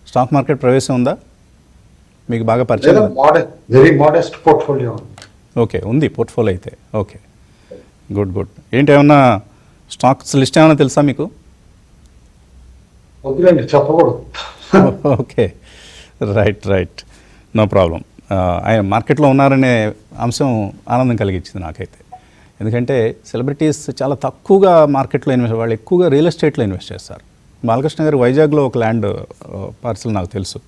స్టాక్ మార్కెట్ ప్రవేశం ఉందా? మీకు బాగా పరిచయం? Very modest portfolio. ఓకే, ఉంది పోర్ట్ఫోలియో అయితే. Okay, good good. ఏంటి, ఏమన్నా స్టాక్స్ లిస్ట్ ఏమైనా తెలుసా మీకు? వద్దులేండి, చెప్పకూడదు. Okay, right, no problem. ఆయన మార్కెట్లో ఉన్నారనే అంశం ఆనందం కలిగించింది నాకైతే. ఎందుకంటే సెలబ్రిటీస్ చాలా తక్కువగా మార్కెట్లో ఇన్వెస్ట్, వాళ్ళు ఎక్కువగా రియల్ ఎస్టేట్లో ఇన్వెస్ట్ చేస్తారు. బాలకృష్ణ గారు వైజాగ్లో ఒక ల్యాండ్ పార్సల్ నాకు తెలుసు,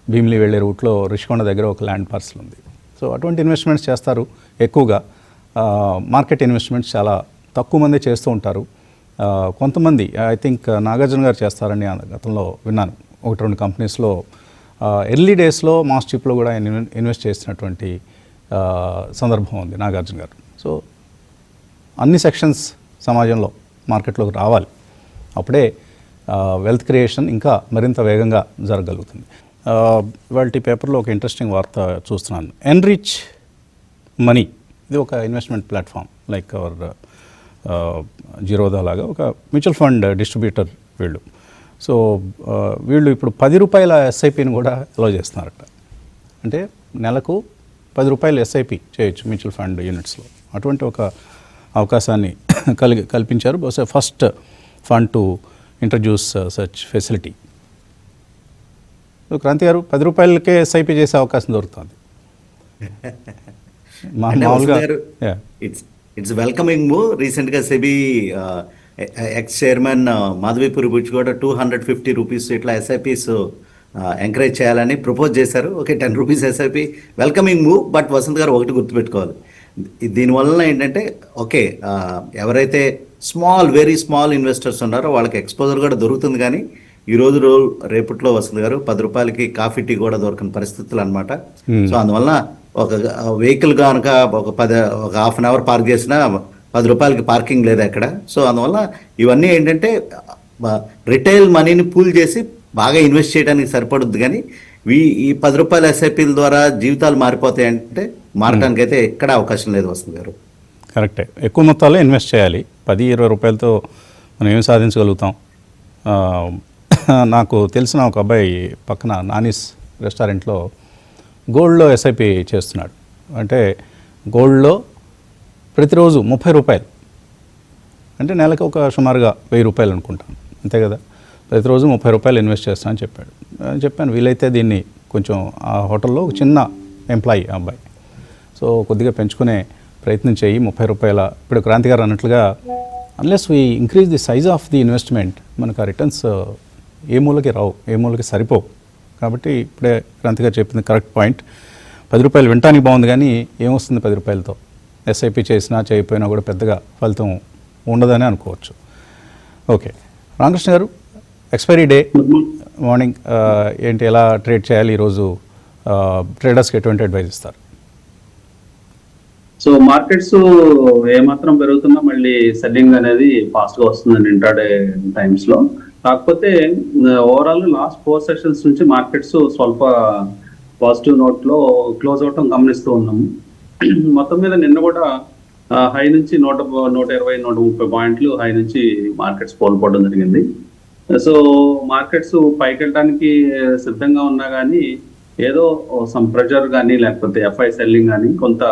భీమిలి వెళ్ళే రూట్లో రిషికొండ దగ్గర ఒక ల్యాండ్ పార్సల్ ఉంది. సో అటువంటి ఇన్వెస్ట్మెంట్స్ చేస్తారు ఎక్కువగా. మార్కెట్ ఇన్వెస్ట్మెంట్స్ చాలా తక్కువ మంది చేస్తూ ఉంటారు. కొంతమంది, ఐ థింక్ నాగార్జున గారు చేస్తారని గతంలో విన్నాను. 1-2 కంపెనీస్లో ఎర్లీ డేస్లో మాస్ చిప్లో కూడా ఆయన ఇన్వెస్ట్ చేసినటువంటి సందర్భం ఉంది నాగార్జున గారు. సో అన్ని సెక్షన్స్ సమాజంలో మార్కెట్లోకి రావాలి, అప్పుడే వెల్త్ క్రియేషన్ ఇంకా మరింత వేగంగా జరగగలుగుతుంది. ఇవాళ పేపర్లో ఒక ఇంట్రెస్టింగ్ వార్త చూస్తున్నాను. ఎన్రిచ్ మనీ, ఇది ఒక investment platform like our Zerodha లాగా ఒక మ్యూచువల్ ఫండ్ డిస్ట్రిబ్యూటర్ వీళ్ళు. సో వీళ్ళు ఇప్పుడు 10 రూపాయల ఎస్ఐపిని కూడా అలో చేస్తున్నారట. అంటే నెలకు 10 రూపాయలు ఎస్ఐపి చేయొచ్చు మ్యూచువల్ ఫండ్ యూనిట్స్లో. అటువంటి ఒక అవకాశాన్ని కల్పించారు. బహుశా first fund to introduce such facility. So Kranti garu, 10 రూపాయలకే ఎస్ఐపి చేసే అవకాశం దొరుకుతుంది. మామూలుగా ఇట్స్ వెల్కమింగ్ మూవ్. రీసెంట్గా సెబీ ఎక్స్ చైర్మన్ మాధవీపురి బుచ్ కూడా 250 రూపీస్ ఇట్లా ఎస్ఐపిస్ ఎంకరేజ్ చేయాలని ప్రపోజ్ చేశారు. Okay, 10 rupees SIP welcoming move. But Vasant garu ఒకటి గుర్తుపెట్టుకోవాలి, దీనివల్ల ఏంటంటే ఓకే ఎవరైతే వెరీ స్మాల్ ఇన్వెస్టర్స్ ఉన్నారో వాళ్ళకి ఎక్స్పోజర్ కూడా దొరుకుతుంది. కానీ ఈరోజు రేపట్లో వసంత్ గారు 10 రూపాయలకి కాఫీ టీ కూడా దొరకని పరిస్థితులు అనమాట. సో అందువల్ల ఒక వెహికల్ కనుక ఒక హాఫ్ అన్ అవర్ పార్క్ చేసినా 10 రూపాయలకి పార్కింగ్ లేదు ఎక్కడ. సో అందువల్ల ఇవన్నీ ఏంటంటే రిటైల్ మనీని పూల్ చేసి బాగా ఇన్వెస్ట్ చేయడానికి సరిపడుద్ది. కానీ ఈ 10 రూపాయల ఎస్ఐపీల ద్వారా జీవితాలు మారిపోతాయంటే మారడానికి అయితే ఎక్కడ అవకాశం లేదు వస్తుంది గారు. కరెక్టే, ఎక్కువ మొత్తాల్లో ఇన్వెస్ట్ చేయాలి. 10-20 రూపాయలతో మనం ఏం సాధించగలుగుతాం? నాకు తెలిసిన ఒక అబ్బాయి పక్కన నానీస్ రెస్టారెంట్లో గోల్డ్లో ఎస్ఐపి చేస్తున్నాడు. అంటే గోల్డ్లో ప్రతిరోజు 30 రూపాయలు, అంటే నెలకు ఒక సుమారుగా 1000 రూపాయలు అనుకుంటాను, అంతే కదా. ప్రతిరోజు 30 రూపాయలు ఇన్వెస్ట్ చేస్తానని చెప్పాడు. చెప్పాను వీలైతే దీన్ని కొంచెం ఆ హోటల్లో ఒక చిన్న ఎంప్లాయీ అబ్బాయి, సో కొద్దిగా పెంచుకునే ప్రయత్నం చేయి. 30 రూపాయల, ఇప్పుడు క్రాంతి గారు అన్నట్లుగా unless we increase the size of the investment మనకు ఆ రిటర్న్స్ ఏ మూలకి రావు, ఏ మూలకి సరిపోవు. కాబట్టి ఇప్పుడే క్రాంతి గారు చెప్పింది కరెక్ట్ పాయింట్. 10 రూపాయలు వినటానికి బాగుంది, కానీ ఏమొస్తుంది 10 రూపాయలతో? ఎస్ఐపి చేసినా చేయకపోయినా కూడా పెద్దగా ఫలితం ఉండదని అనుకోవచ్చు. ఓకే, రామకృష్ణ గారు, ఎక్స్పైరీ డే మార్నింగ్ ఏంటి, ఎలా ట్రేడ్ చేయాలి ఈరోజు? ట్రేడర్స్కి ఎటువంటి అడ్వైజ్ ఇస్తారు? సో మార్కెట్స్ ఏమాత్రం పెరుగుతున్నా మళ్ళీ సెల్లింగ్ అనేది ఫాస్ట్గా వస్తుందండి ఇంట్రాడే టైమ్స్లో. కాకపోతే ఓవరాల్ లాస్ట్ 4 సెషన్స్ నుంచి మార్కెట్స్ స్వల్ప పాజిటివ్ నోట్లో క్లోజ్ అవటం గమనిస్తూ ఉన్నాము. మొత్తం మీద నిన్న కూడా హై నుంచి 120-130 పాయింట్లు హై నుంచి మార్కెట్స్ కోల్పోవడం జరిగింది. సో మార్కెట్స్ పైకి వెళ్ళడానికి సిద్ధంగా ఉన్నా కానీ ఏదో సమ్ ప్రెషర్ కానీ లేకపోతే ఎఫ్ఐ సెల్లింగ్ కానీ కొంత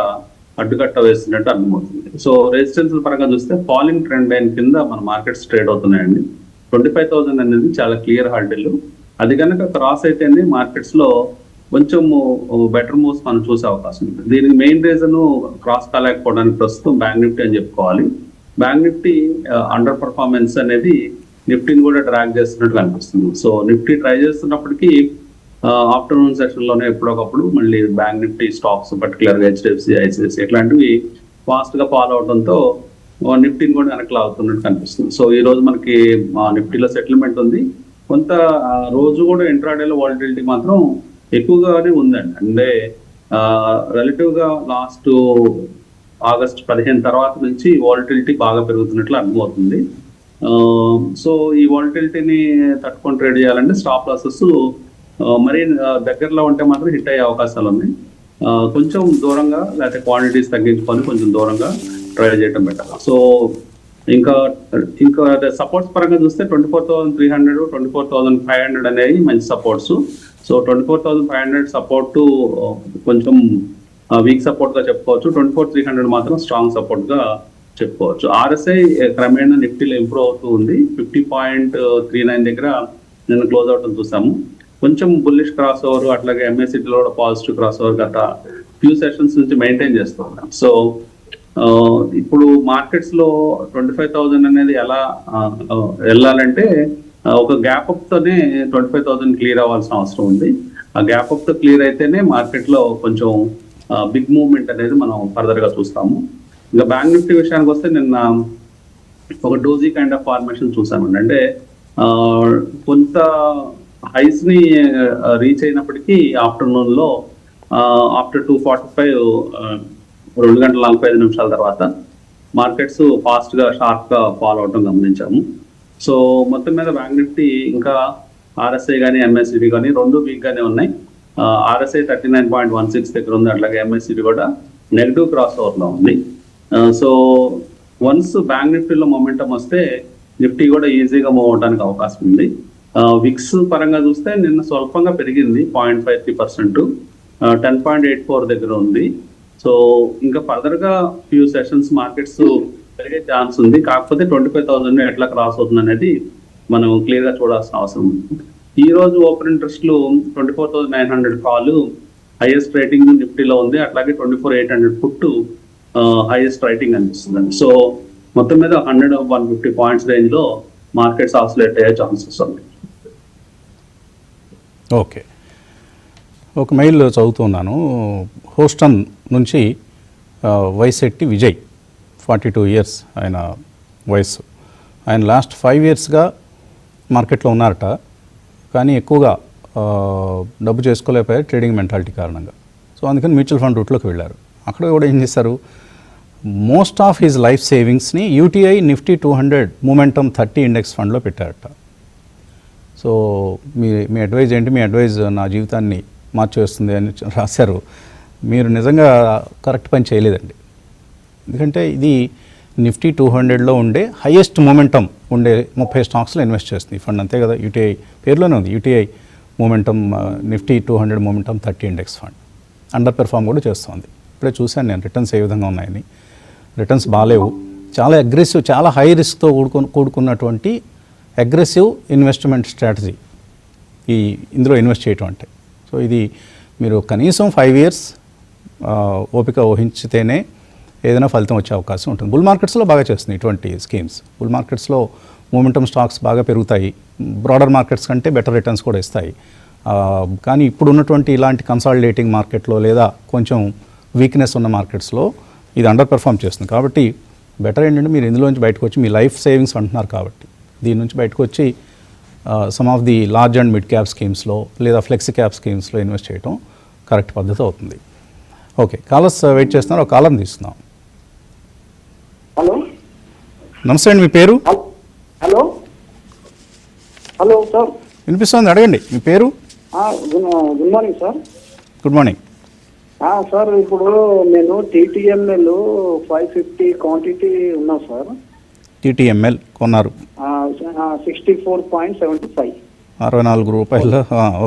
అడ్డుకట్ట వేస్తున్నట్టు అర్థమవుతుంది. సో రెసిస్టెన్స్ పరంగా చూస్తే ఫాలింగ్ ట్రెండ్ లైన్ కింద మన మార్కెట్స్ ట్రేడ్ అవుతున్నాయండి. 25,000 అనేది చాలా క్లియర్ హార్డిల్. అది కనుక క్రాస్ అయితేనే మార్కెట్స్ లో కొంచెం బెటర్ మూవ్స్ మనం చూసే అవకాశం ఉంది. దీనికి మెయిన్ రీజన్ క్రాస్ కాలేకపోవడానికి ప్రస్తుతం బ్యాంక్ నిఫ్టీ అని చెప్పుకోవాలి. బ్యాంక్ నిఫ్టీ అండర్ పర్ఫార్మెన్స్ అనేది నిఫ్టీని కూడా డ్రాగ్ చేస్తున్నట్టు కనిపిస్తుంది. సో నిఫ్టీ ట్రై చేస్తున్నప్పటికీ ఆఫ్టర్నూన్ సెషన్ లోనే ఎప్పుడొకప్పుడు మళ్ళీ బ్యాంక్ నిఫ్టీ స్టాక్స్ పర్టికులర్గా హెచ్డిఎఫ్సి, ఐసిఐసి ఇట్లాంటివి ఫాస్ట్ గా ఫాలో అవడంతో నిఫ్టీని కూడా వెనక్కి లాగుతున్నట్టు కనిపిస్తుంది. సో ఈ రోజు మనకి నిఫ్టీలో సెటిల్మెంట్ ఉంది. కొంత రోజు కూడా ఇంట్రాడేలో వాలటిలిటీ మాత్రం ఎక్కువగానే ఉందండి. అంటే రిలేటివ్ గా లాస్ట్ ఆగస్ట్ 15 తర్వాత నుంచి వాలటిలిటీ బాగా పెరుగుతున్నట్లు అర్థమవుతుంది. సో ఈ వాలటిలిటీని తట్టుకొని ట్రేడ్ చేయాలంటే స్టాప్ లాసెస్ మరీ దగ్గరలో ఉంటే మాత్రం హిట్ అయ్యే అవకాశాలు ఉన్నాయి. కొంచెం దూరంగా లేకపోతే క్వాంటిటీస్ తగ్గించుకొని కొంచెం దూరంగా ట్రై చేయడం బెటర్. సో ఇంకా సపోర్ట్స్ పరంగా చూస్తే 24,300, 24,500 అనేవి మంచి సపోర్ట్స్. సో 24,500 సపోర్ట్ కొంచెం వీక్ సపోర్ట్ గా చెప్పుకోవచ్చు. 24,300 మాత్రం స్ట్రాంగ్ సపోర్ట్ గా చెప్పుకోవచ్చు. ఆర్ఎస్ఐ క్రమేణా నిఫ్టీలో ఇంప్రూవ్ అవుతూ ఉంది. 50.39 దగ్గర నిన్న క్లోజ్ అవటం చూసాము. కొంచెం బుల్లిష్ క్రాస్ ఓవర్, అట్లాగే ఎంఎస్సిటీలో కూడా పాజిటివ్ క్రాస్ ఓవర్ గత ఫ్యూ సెషన్స్ నుంచి మెయింటైన్ చేస్తూ ఉన్నాం. సో ఇప్పుడు మార్కెట్స్ లో 25,000 అనేది ఎలా వెళ్ళాలంటే ఒక గ్యాప్ అప్ తోనే 25,000 క్లియర్ అవ్వాల్సిన అవసరం ఉంది. ఆ గ్యాప్ అప్ తో క్లియర్ అయితేనే మార్కెట్ లో కొంచెం బిగ్ మూవ్మెంట్ అనేది మనం ఫర్దర్ గా చూస్తాము. ఇంకా బ్యాంక్ నిఫ్టీ విషయానికి వస్తే నిన్న ఒక డోజీ కైండ్ ఆఫ్ ఫార్మేషన్ చూసామండి. అంటే కొంత హైస్ ని రీచ్ అయినప్పటికీ ఆఫ్టర్నూన్ లో ఆఫ్టర్ 2:45 2:45 తర్వాత మార్కెట్స్ ఫాస్ట్ గా షార్ప్ గా ఫాలో అవటం గమనించాము. సో మొత్తం మీద బ్యాంక్ నిఫ్టీ ఇంకా ఆర్ఎస్ఐ కానీ ఎంఎస్సిడి కానీ రెండు వీక్ గానే ఉన్నాయి. ఆర్ఎస్ఐ 39.16 దగ్గర ఉంది, అట్లాగే ఎంఎస్సిడి కూడా నెగిటివ్ క్రాస్ ఓవర్ లో ఉంది. సో వన్స్ బ్యాంక్ నిఫ్టీలో మొమెంటం వస్తే నిఫ్టీ కూడా ఈజీగా మూవ్ అవడానికి అవకాశం ఉంది. విక్స్ పరంగా చూస్తే నిన్న స్వల్పంగా పెరిగింది 0.53%, 10.84 దగ్గర ఉంది. సో ఇంకా ఫర్దర్ గా ఫ్యూ సెషన్స్ మార్కెట్స్ పెరిగే ఛాన్స్ ఉంది. కాకపోతే 25,000 ఎట్లా క్రాస్ అవుతుంది అనేది మనం క్లియర్ గా చూడాల్సిన అవసరం ఉంది. ఈ రోజు ఓపెన్ ఇంట్రెస్ట్ లు 24,900 కాల్ హైయెస్ట్ రేటింగ్ నిఫ్టీలో ఉంది. అట్లాగే 24,800 పుట్ హైయెస్ట్ రైటింగ్ అనిపిస్తుంది. సో మొత్తం మీద 100-150 పాయింట్స్ రేంజ్ లో మార్కెట్స్ ఆసిలేట్ అయ్యే ఛాన్సెస్ ఉంది. ఓకే, ఒక మెయిల్ చదువుతున్నాను. హోస్టన్ నుంచి వైశెట్టి విజయ్, 42 ఇయర్స్ ఆయన వయస్సు. ఆయన లాస్ట్ 5 ఇయర్స్గా మార్కెట్లో ఉన్నారట, కానీ ఎక్కువగా డబ్బు చేసుకోలేకపోయారు ట్రేడింగ్ మెంటాలిటీ కారణంగా. సో అందుకని మ్యూచువల్ ఫండ్ రూట్లోకి వెళ్ళారు. అక్కడ కూడా ఏం చేశారు, మోస్ట్ ఆఫ్ హిజ్ లైఫ్ సేవింగ్స్ని యూటీఐ నిఫ్టీ 200 మూమెంటమ్ 30 ఇండెక్స్ ఫండ్లో పెట్టారట. సో మీ అడ్వైజ్ ఏంటి? మీ అడ్వైజ్ నా జీవితాన్ని మార్చేస్తుంది అని రాశారు. మీరు నిజంగా కరెక్ట్ పని చేయలేదండి. ఎందుకంటే ఇది నిఫ్టీ 200లో ఉండే హైయెస్ట్ మూమెంటమ్ ఉండే 30 స్టాక్స్లో ఇన్వెస్ట్ చేస్తుంది ఈ ఫండ్, అంతే కదా? యూటీఐ పేరులోనే ఉంది, UTI momentum Nifty 200 momentum 30 index fund. Under perform కూడా చేస్తుంది. ఇప్పుడే చూశాను నేను రిటర్న్స్ ఏ విధంగా ఉన్నాయని. రిటర్న్స్ బాగాలేవు, చాలా అగ్రెసివ్, చాలా హై రిస్క్తో కూడుకున్నటువంటి అగ్రెసివ్ ఇన్వెస్ట్మెంట్ స్ట్రాటజీ ఇందులో ఇన్వెస్ట్ చేయటం అంటే. సో ఇది మీరు కనీసం 5 ఇయర్స్ ఓపిక ఊహించితేనే ఏదైనా ఫలితం వచ్చే అవకాశం ఉంటుంది. బుల్ మార్కెట్స్లో బాగా చేస్తుంది ఇటువంటి స్కీమ్స్. బుల్ మార్కెట్స్లో మూమెంటమ్ స్టాక్స్ బాగా పెరుగుతాయి, బ్రాడర్ మార్కెట్స్ కంటే బెటర్ రిటర్న్స్ కూడా ఇస్తాయి. కానీ ఇప్పుడు ఉన్నటువంటి ఇలాంటి కన్సాలిడేటింగ్ మార్కెట్లో లేదా కొంచెం వీక్నెస్ ఉన్న మార్కెట్స్లో ఇది అండర్ పెర్ఫామ్ చేస్తుంది. కాబట్టి బెటర్ ఏంటంటే మీరు ఇందులోంచి బయటకు వచ్చి, మీ లైఫ్ సేవింగ్స్ అంటున్నారు కాబట్టి దీని నుంచి బయటకు వచ్చి some of the large and mid cap స్కీమ్స్లో లేదా ఫ్లెక్సీ క్యాప్ స్కీమ్స్లో ఇన్వెస్ట్ చేయడం కరెక్ట్ పద్ధతి అవుతుంది. ఓకే, కాలర్స్ వెయిట్ చేస్తున్నారు. ఒక కాలర్ని తీస్తున్నాం. హలో, నమస్తే అండి, మీ పేరు? హలో హలో సార్, వినిపిస్తుంది, అడగండి మీ పేరు. Good morning sir. Good morning sir, ఇప్పుడు నేను TTML 550 క్వాంటిటీ ఉన్నా సార్. TTML కొన్నారు 64.75. 64 రూపాయలు.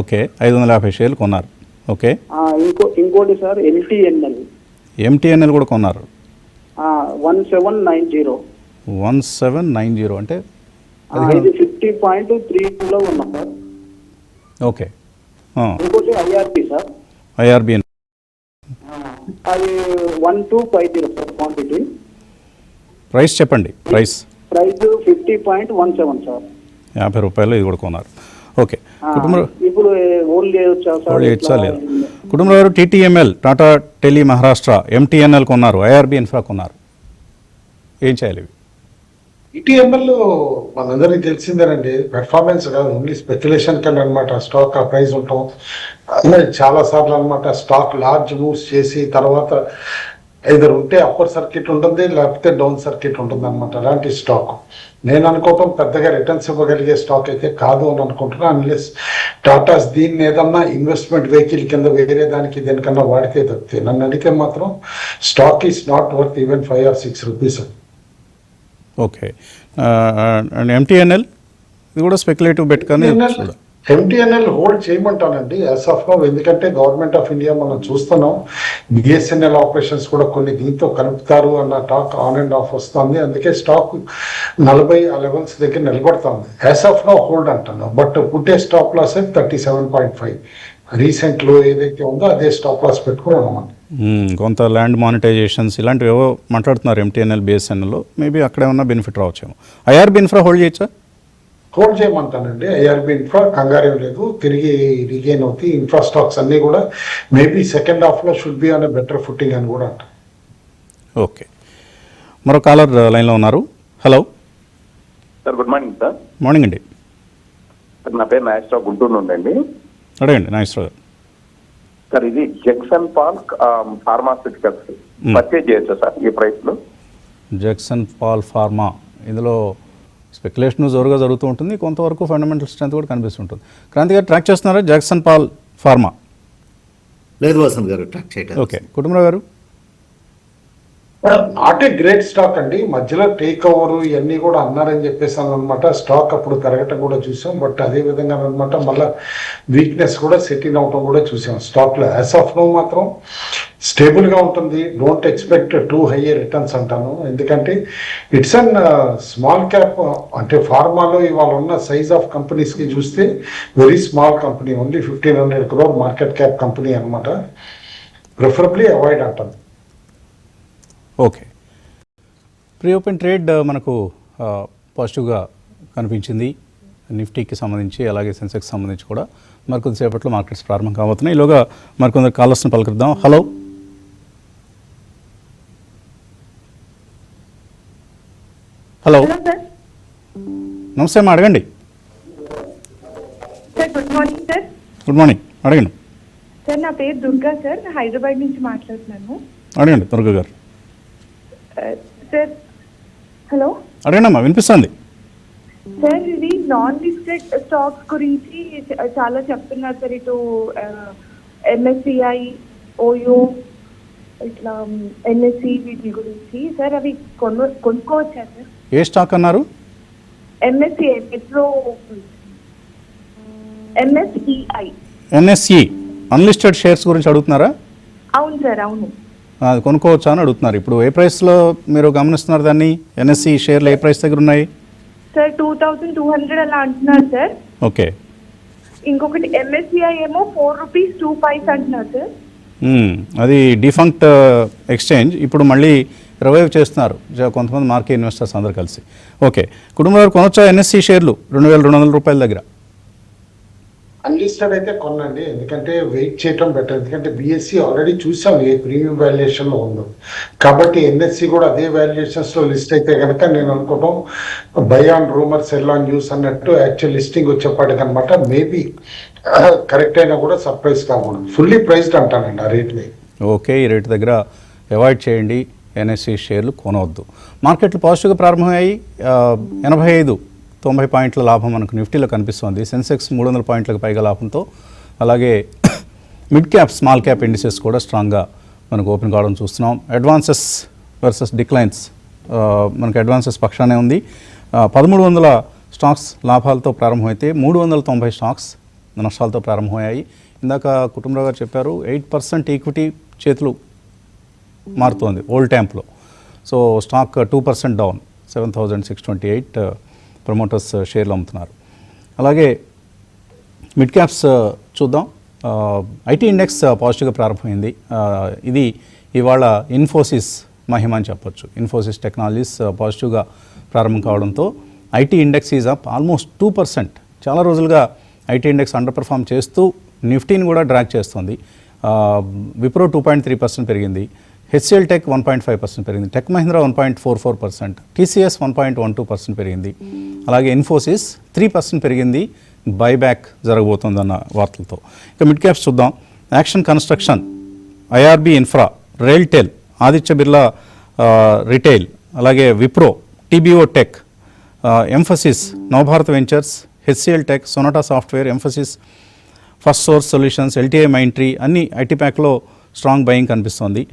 ఓకే, 550 షేర్లు కొన్నారు. ఓకే, ఇంకోటి సార్ MTNL. MTNL కూడా కొన్నారు 1790. 1790 అంటే ఇది 50.32లో ఉన్నా సార్. ఓకే, ఇంకోటి IRB సార్. IRB అది 1250 సార్ క్వాంటిటీ. ప్రైస్ చెప్పండి. Price 50.17 sir. 50 రూపాయలు ఇది కూడా కొన్నారు. ఓకే, కుటుంబ ఇప్పుడు హోల్డ్ చేయొచ్చా సార్? లేదు. కుటుంబం గారు TTML Tata tele Maharashtra, MTNL కొన్నారు, IRB ఇన్ఫ్రా కొన్నారు. ఏం చేయాలి? ఈటీఎంఎల్ మనందరికీ తెలిసిందేనండి, పెర్ఫార్మెన్స్ కాదు, ఓన్లీ స్పెక్యులేషన్ కన్నా అనమాట. స్టాక్ ఆ ప్రైస్ ఉంటాం చాలా సార్లు అనమాట. స్టాక్ లార్జ్ మూవ్స్ చేసి తర్వాత ఇద్దరు ఉంటే అప్పర్ సర్క్యూట్ ఉంటుంది, లేకపోతే డౌన్ సర్క్యూట్ ఉంటుంది అనమాట. అలాంటి స్టాక్ నేను అనుకోవటం పెద్దగా రిటర్న్స్ ఇవ్వగలిగే స్టాక్ అయితే కాదు అని అనుకుంటున్నాను. అన్లెస్ టాటాస్ దీన్ని ఏదన్నా ఇన్వెస్ట్మెంట్ వెహికల్ కింద వేరే దానికి దేనికన్నా వాడితే తప్పితే, నన్ను అడిగితే మాత్రం stock is not worth even 5 or 6 rupees. Okay, and MTNL ఇది కూడా స్పెక్యులేటివ్ బెట్ కానీ MTNL హోల్డ్ చేయమంటానండి యాజ్ ఆఫ్ నౌ. ఎందుకంటే గవర్నమెంట్ ఆఫ్ ఇండియా మనం చూస్తున్నాం, BSNL ఆపరేషన్స్ కూడా కొన్ని దీంతో కలుపుతారు అన్న టాక్ ఆన్ అండ్ ఆఫ్ వస్తుంది. అందుకే స్టాక్ 40 ఆ లెవెల్స్ దగ్గర నిలబడుతుంది. యాజ్ ఆఫ్ నౌ హోల్డ్ అంటాను. బట్ పుట్టే స్టాప్ లాస్ 37.5 రీసెంట్ లో ఏదైతే ఉందో అదే స్టాప్ లాస్ పెట్టుకున్నాం మనం. కొంత ల్యాండ్ మానిటైజేషన్స్ ఇలాంటివి ఏవో మాట్లాడుతున్నారు MTNL BSNL. మేబీ అక్కడ ఏమన్నా బెనిఫిట్ రావచ్చేమో. IRB ఇన్ఫ్రా హోల్డ్ చేయొచ్చా? హోల్డ్ చేయమంటానండి. IRB ఇన్ఫ్రా కంగారేం లేదు, తిరిగి రీగెయిన్ అవుతాయి. ఇన్ఫ్రా స్టాక్స్ అన్నీ కూడా మేబీ సెకండ్ హాఫ్లో should be on a better footing అని కూడా అంటారు. ఓకే, మరో కాలర్ లైన్లో ఉన్నారు. Hello sir, good morning sir. Morning అండి. సార్, నా పేరు నాగేశ్వరరావు, గుంటూరు నుండి అండి. అడగండి నాగేశ్వరరావు గారు. సార్, ఇది జక్సన్ పాల్ ఫార్మాస్యూటికల్స్ పర్చేజ్ చేయొచ్చా సార్ ఈ ప్రైస్లో? జక్సన్ పాల్ ఫార్మా, ఇందులో స్పెక్యులేషన్ జోరుగా జరుగుతూ ఉంటుంది, కొంతవరకు ఫండమెంటల్ స్ట్రెంత్ కూడా కనిపిస్తుంటుంది. క్రాంతి గారు ట్రాక్ చేస్తున్నారా జాక్సన్ పాల్ ఫార్మా? లేదు వసంత్ గారు, ట్రాక్ చేయటం. Okay, Kutumbarao garu. Not a great stock అండి. మధ్యలో టేక్ ఓవర్ ఇవన్నీ కూడా అన్నారని చెప్పేసాను అనమాట. స్టాక్ అప్పుడు పెరగటం కూడా చూసాం, బట్ అదే విధంగా అనమాట మళ్ళీ వీక్నెస్ కూడా సెటిల్ అవటం కూడా చూసాం స్టాక్ లో. యాజ్ ఆఫ్ నో మాత్రం స్టేబుల్ గా ఉంటుంది. Don't expect too hire returns అంటాను, ఎందుకంటే ఇట్స్ అన్ స్మాల్ క్యాప్. అంటే ఫార్మాలో ఇవాళ ఉన్న సైజ్ ఆఫ్ కంపెనీస్ కి చూస్తే very small company, only 1500 crore market cap company అనమాట. ప్రిఫరబ్లీ అవాయిడ్ అంటాను. ఓకే, ప్రీ ఓపెన్ ట్రేడ్ మనకు పాజిటివ్గా కనిపించింది నిఫ్టీకి సంబంధించి, అలాగే సెన్సెక్స్ సంబంధించి కూడా మరికొద్దిసేపట్లో మార్కెట్స్ ప్రారంభం కాబోతున్నాయి. ఈలోగా మరికొందరు కాలర్స్ని పలకరిద్దాం. Hello hello, sir. నమస్తే అమ్మా, అడగండి. Sir good morning sir. Good morning, అడగండి. సార్ నా పేరు దుర్గా సార్, నేను హైదరాబాద్ నుంచి మాట్లాడుతున్నాను. అడగండి దుర్గా గారు. సార్ హలో అడగండి అమ్మా, వినిపిస్తుంది. సార్ ఇది నాన్ లిస్టెడ్ స్టాక్స్ గురించి చాలా చెప్తున్నారు సార్. ఇటు ఎంఎస్సిఐ, ఓయో, ఇట్లా ఎన్ఎస్సి వీటి గురించి సార్. అవి కొనుక్కోవచ్చా సార్? ఏ స్టాక్ అన్నారు? MSCI metro, MSCI. NSE unlisted shares గురించి అడుగుతున్నారా? అవును సార్, అవును. అది కొనుక్కోవచ్చా అని అడుగుతున్నారు. ఇప్పుడు ఏ ప్రైస్లో మీరు గమనిస్తున్నారు దాన్ని? ఎన్ఎస్ఈ షేర్లు ఏ ప్రైస్ దగ్గర ఉన్నాయి? సార్ 2200 అలా అంటున్నారు సార్. ఓకే. ఇంకొకటి ఎంఎస్సిఐ ఏమో ₹4.02 అంటున్నారు సార్. అది డిఫంక్ట్ ఎక్స్చేంజ్, ఇప్పుడు మళ్ళీ రివైవ్ చేస్తున్నారు కొంతమంది మార్కెట్ ఇన్వెస్టర్స్ అందరు కలిసి. ఓకే, కుటుంబ వారు కొనొచ్చా ఎన్ఎస్సి షేర్లు 2200 రూపాయల దగ్గర? అన్లిస్టెడ్ అయితే కొనండి, ఎందుకంటే వెయిట్ చేయటం బెటర్. ఎందుకంటే బిఎస్సి ఆల్రెడీ చూసాం ఏ ప్రీమియం వాల్యుయేషన్ లో ఉందో, కాబట్టి ఎన్ఎస్సి కూడా అదే వాల్యుయేషన్స్ లో లిస్ట్ అయితే కనుక నేను అనుకోవడం by on rumour cell on news అన్నట్టు యాక్చువల్ లిస్టింగ్ వచ్చేపాటికి అనమాట. మేబీ కరెక్ట్ అయినా కూడా సర్ప్రైజ్ కాకూడదు. ఫుల్లీ ప్రైస్డ్ అంటానండి ఆ రేట్ని. ఓకే, ఈ రేటు దగ్గర అవాయిడ్ చేయండి, ఎన్ఎస్సి షేర్లు కొనవద్దు. మార్కెట్లు పాజిటివ్గా ప్రారంభమయ్యాయి. 85-90 పాయింట్ల లాభం మనకు నిఫ్టీలో కనిపిస్తోంది. సెన్సెక్స్ 300 పాయింట్లకు పైగా లాభంతో, అలాగే mid cap, small cap indices కూడా స్ట్రాంగ్గా మనకు ఓపెన్ కావడం చూస్తున్నాం. అడ్వాన్సెస్ వర్సెస్ డిక్లైన్స్ మనకు అడ్వాన్సెస్ పక్షానే ఉంది. 1300 స్టాక్స్ లాభాలతో ప్రారంభమైతే 390 స్టాక్స్ నష్టాలతో ప్రారంభమయ్యాయి. ఇందాక కుటుంబరావు గారు చెప్పారు 8% ఈక్విటీ చేతులు మారుతోంది ఓల్డ్ ట్యాంప్లో. సో స్టాక్ 2% డౌన్, 7628 ప్రమోటర్స్ షేర్లు అమ్ముతున్నారు. అలాగే మిడ్ క్యాప్స్ చూద్దాం. ఐటీ ఇండెక్స్ పాజిటివ్గా ప్రారంభమైంది. ఇది ఇవాళ ఇన్ఫోసిస్ మహిమ అని చెప్పొచ్చు. ఇన్ఫోసిస్ టెక్నాలజీస్ పాజిటివ్గా ప్రారంభం కావడంతో IT index is up almost 2%. చాలా రోజులుగా ఐటీ ఇండెక్స్ అండర్ పర్ఫామ్ చేస్తూ నిఫ్టీని కూడా డ్రాగ్ చేస్తుంది. విప్రో 2.3% పెరిగింది, హెచ్సిఎల్ టెక్ 1.5% పెరిగింది, టెక్ మహీంద్రా 1.44%, టీసీఎస్ 1.12% పెరిగింది. అలాగే ఇన్ఫోసిస్ 3% పెరిగింది, బైబ్యాక్ జరగబోతోందన్న వార్తలతో. ఇక మిడ్ క్యాప్స్ చూద్దాం. Action Construction, IRB Infra, RailTel, Aditya Birla Retail, అలాగే Wipro, TBO Tech, Mphasis, Navabharat Ventures, HCL Tech, Sonata Software, Mphasis, First Source Solutions, LTI Mindtree అన్ని ఐటీ ప్యాక్లో స్ట్రాంగ్ బయింగ్ కనిపిస్తోంది,